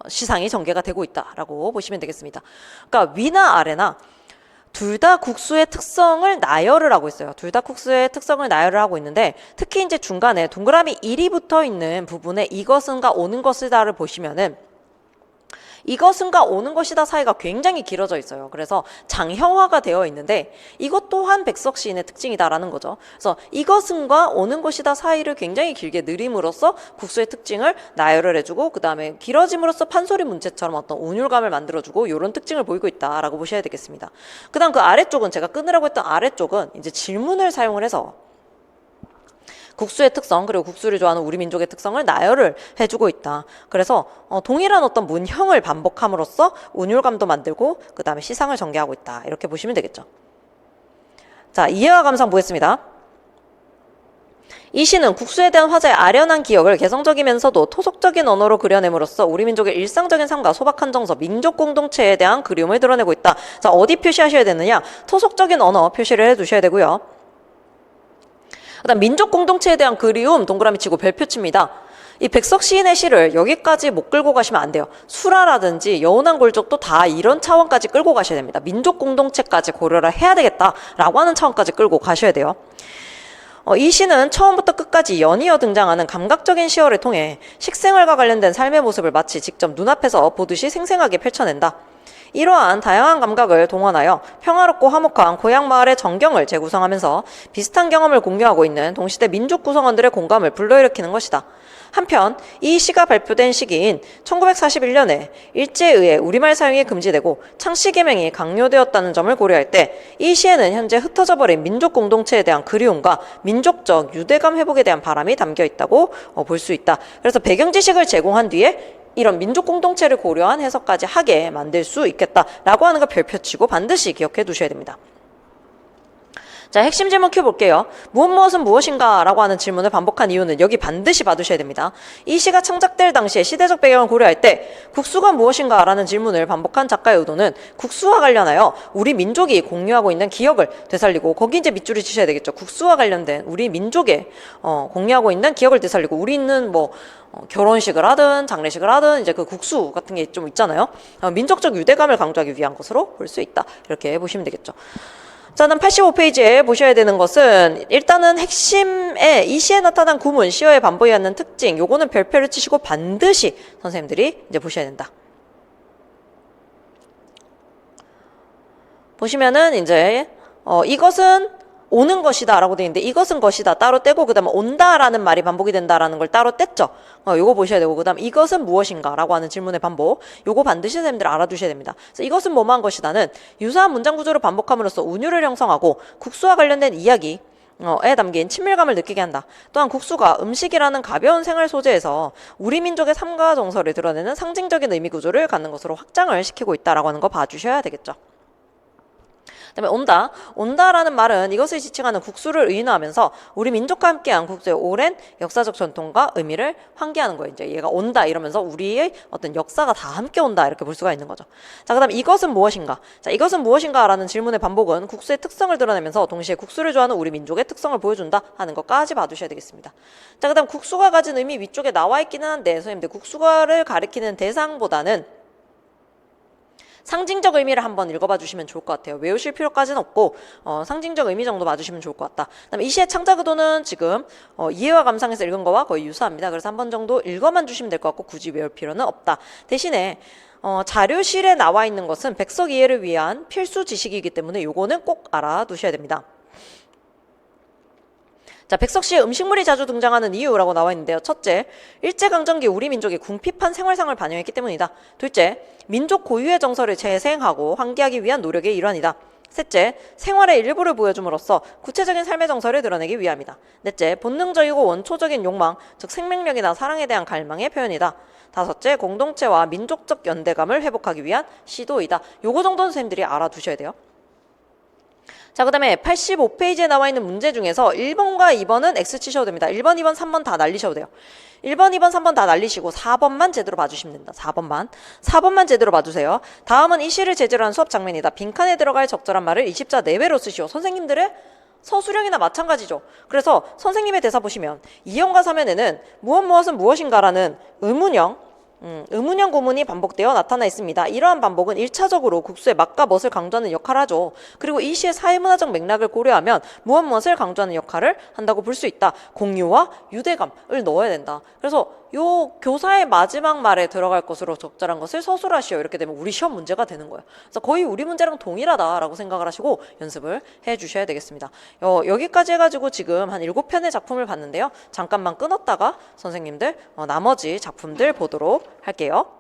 시상이 전개가 되고 있다라고 보시면 되겠습니다. 그러니까 위나 아래나 둘 다 국수의 특성을 나열을 하고 있어요. 둘 다 국수의 특성을 나열을 하고 있는데 특히 이제 중간에 동그라미 1이 붙어 있는 부분에 이것은가 오는 것이다를 보시면은 이것은가 오는 것이다 사이가 굉장히 길어져 있어요. 그래서 장형화가 되어 있는데 이것 또한 백석 시인의 특징이다라는 거죠. 그래서 이것은과 오는 것이다 사이를 굉장히 길게 느림으로써 국수의 특징을 나열을 해주고 그 다음에 길어짐으로써 판소리 문체처럼 어떤 운율감을 만들어주고 이런 특징을 보이고 있다라고 보셔야 되겠습니다. 그 다음 그 아래쪽은 제가 끊으라고 했던 아래쪽은 이제 질문을 사용을 해서 국수의 특성 그리고 국수를 좋아하는 우리 민족의 특성을 나열을 해주고 있다. 그래서 동일한 어떤 문형을 반복함으로써 운율감도 만들고 그 다음에 시상을 전개하고 있다. 이렇게 보시면 되겠죠. 자, 이해와 감상 보겠습니다. 이 시는 국수에 대한 화자의 아련한 기억을 개성적이면서도 토속적인 언어로 그려냄으로써 우리 민족의 일상적인 삶과 소박한 정서, 민족 공동체에 대한 그리움을 드러내고 있다. 자, 어디 표시하셔야 되느냐? 토속적인 언어 표시를 해두셔야 되고요. 그다음 민족 공동체에 대한 그리움 동그라미 치고 별표 칩니다. 이 백석 시인의 시를 여기까지 못 끌고 가시면 안 돼요. 수라라든지 여운한 골족도 다 이런 차원까지 끌고 가셔야 됩니다. 민족 공동체까지 고려를 해야 되겠다라고 하는 차원까지 끌고 가셔야 돼요. 이 시는 처음부터 끝까지 연이어 등장하는 감각적인 시어를 통해 식생활과 관련된 삶의 모습을 마치 직접 눈앞에서 보듯이 생생하게 펼쳐낸다. 이러한 다양한 감각을 동원하여 평화롭고 화목한 고향 마을의 전경을 재구성하면서 비슷한 경험을 공유하고 있는 동시대 민족 구성원들의 공감을 불러일으키는 것이다. 한편 이 시가 발표된 시기인 1941년에 일제에 의해 우리말 사용이 금지되고 창씨 계명이 강요되었다는 점을 고려할 때 이 시에는 현재 흩어져 버린 민족 공동체에 대한 그리움과 민족적 유대감 회복에 대한 바람이 담겨 있다고 볼 수 있다. 그래서 배경 지식을 제공한 뒤에 이런 민족 공동체를 고려한 해석까지 하게 만들 수 있겠다라고 하는 거 별표치고 반드시 기억해 두셔야 됩니다. 자, 핵심 질문 큐 볼게요. 무엇은 무엇인가? 라고 하는 질문을 반복한 이유는 여기 반드시 봐두셔야 됩니다. 이 시가 창작될 당시에 시대적 배경을 고려할 때 국수가 무엇인가? 라는 질문을 반복한 작가의 의도는 국수와 관련하여 우리 민족이 공유하고 있는 기억을 되살리고 거기 이제 밑줄을 치셔야 되겠죠. 국수와 관련된 우리 민족의 공유하고 있는 기억을 되살리고 우리는 뭐 결혼식을 하든 장례식을 하든 이제 그 국수 같은 게 좀 있잖아요. 민족적 유대감을 강조하기 위한 것으로 볼 수 있다. 이렇게 보시면 되겠죠. 자, 는 85페이지에 보셔야 되는 것은 일단은 핵심에 이 시에 나타난 구문, 시어의 반복이 갖는 특징, 요거는 별표를 치시고 반드시 선생님들이 이제 보셔야 된다. 보시면은 이제 이것은 오는 것이다 라고 되어 있는데 이것은 것이다 따로 떼고 그 다음에 온다라는 말이 반복이 된다라는 걸 따로 뗐죠. 요거 보셔야 되고 그 다음 이것은 무엇인가 라고 하는 질문의 반복, 요거 반드시 선생님들 알아두셔야 됩니다. 그래서 이것은 뭐뭐한 것이다는 유사한 문장 구조를 반복함으로써 운율을 형성하고 국수와 관련된 이야기 에 담긴 친밀감을 느끼게 한다. 또한 국수가 음식이라는 가벼운 생활 소재에서 우리 민족의 삶과 정서를 드러내는 상징적인 의미 구조를 갖는 것으로 확장을 시키고 있다라고 하는 거 봐주셔야 되겠죠. 그다음에 온다. 온다라는 말은 이것을 지칭하는 국수를 의인화하면서 우리 민족과 함께한 국수의 오랜 역사적 전통과 의미를 환기하는 거예요. 이제 얘가 온다 이러면서 우리의 어떤 역사가 다 함께 온다 이렇게 볼 수가 있는 거죠. 자, 그다음 이것은 무엇인가? 자, 이것은 무엇인가라는 질문의 반복은 국수의 특성을 드러내면서 동시에 국수를 좋아하는 우리 민족의 특성을 보여준다 하는 것까지 봐두셔야 되겠습니다. 자, 그다음 국수가 가진 의미 위쪽에 나와 있기는 한데 선생님들 국수가를 가리키는 대상보다는 상징적 의미를 한번 읽어봐 주시면 좋을 것 같아요. 외우실 필요까지는 없고 상징적 의미 정도 봐주시면 좋을 것 같다. 그다음에 이 시의 창작 의도는 지금 이해와 감상에서 읽은 거와 거의 유사합니다. 그래서 한 번 정도 읽어만 주시면 될 것 같고 굳이 외울 필요는 없다. 대신에 자료실에 나와 있는 것은 백석 이해를 위한 필수 지식이기 때문에 요거는 꼭 알아두셔야 됩니다. 자, 백석시에 음식물이 자주 등장하는 이유라고 나와 있는데요. 첫째, 일제강점기 우리 민족의 궁핍한 생활상을 반영했기 때문이다. 둘째, 민족 고유의 정서를 재생하고 환기하기 위한 노력의 일환이다. 셋째, 생활의 일부를 보여줌으로써 구체적인 삶의 정서를 드러내기 위함이다. 넷째, 본능적이고 원초적인 욕망, 즉 생명력이나 사랑에 대한 갈망의 표현이다. 다섯째, 공동체와 민족적 연대감을 회복하기 위한 시도이다. 요거 정도는 선생님들이 알아두셔야 돼요. 자, 그 다음에 85페이지에 나와 있는 문제 중에서 1번과 2번은 X 치셔도 됩니다. 1번, 2번, 3번 다 날리셔도 돼요. 1번, 2번, 3번 다 날리시고 4번만 제대로 봐주시면 됩니다. 4번만 제대로 봐주세요. 다음은 이 시를 제재로 한 수업 장면이다. 빈칸에 들어갈 적절한 말을 20자 내외로 쓰시오. 선생님들의 서술형이나 마찬가지죠. 그래서 선생님의 대사 보시면 2형과 3형에는 무엇은 무엇인가라는 의문형 구문이 반복되어 나타나 있습니다. 이러한 반복은 1차적으로 국수의 맛과 멋을 강조하는 역할을 하죠. 그리고 이 시의 사회문화적 맥락을 고려하면 무엇을 강조하는 역할을 한다고 볼 수 있다. 공유와 유대감을 넣어야 된다. 그래서 요 교사의 마지막 말에 들어갈 것으로 적절한 것을 서술하시오. 이렇게 되면 우리 시험 문제가 되는 거예요. 그래서 거의 우리 문제랑 동일하다라고 생각을 하시고 연습을 해 주셔야 되겠습니다. 여기까지 해가지고 지금 한 7편의 작품을 봤는데요. 잠깐만 끊었다가 선생님들 나머지 작품들 보도록 할게요.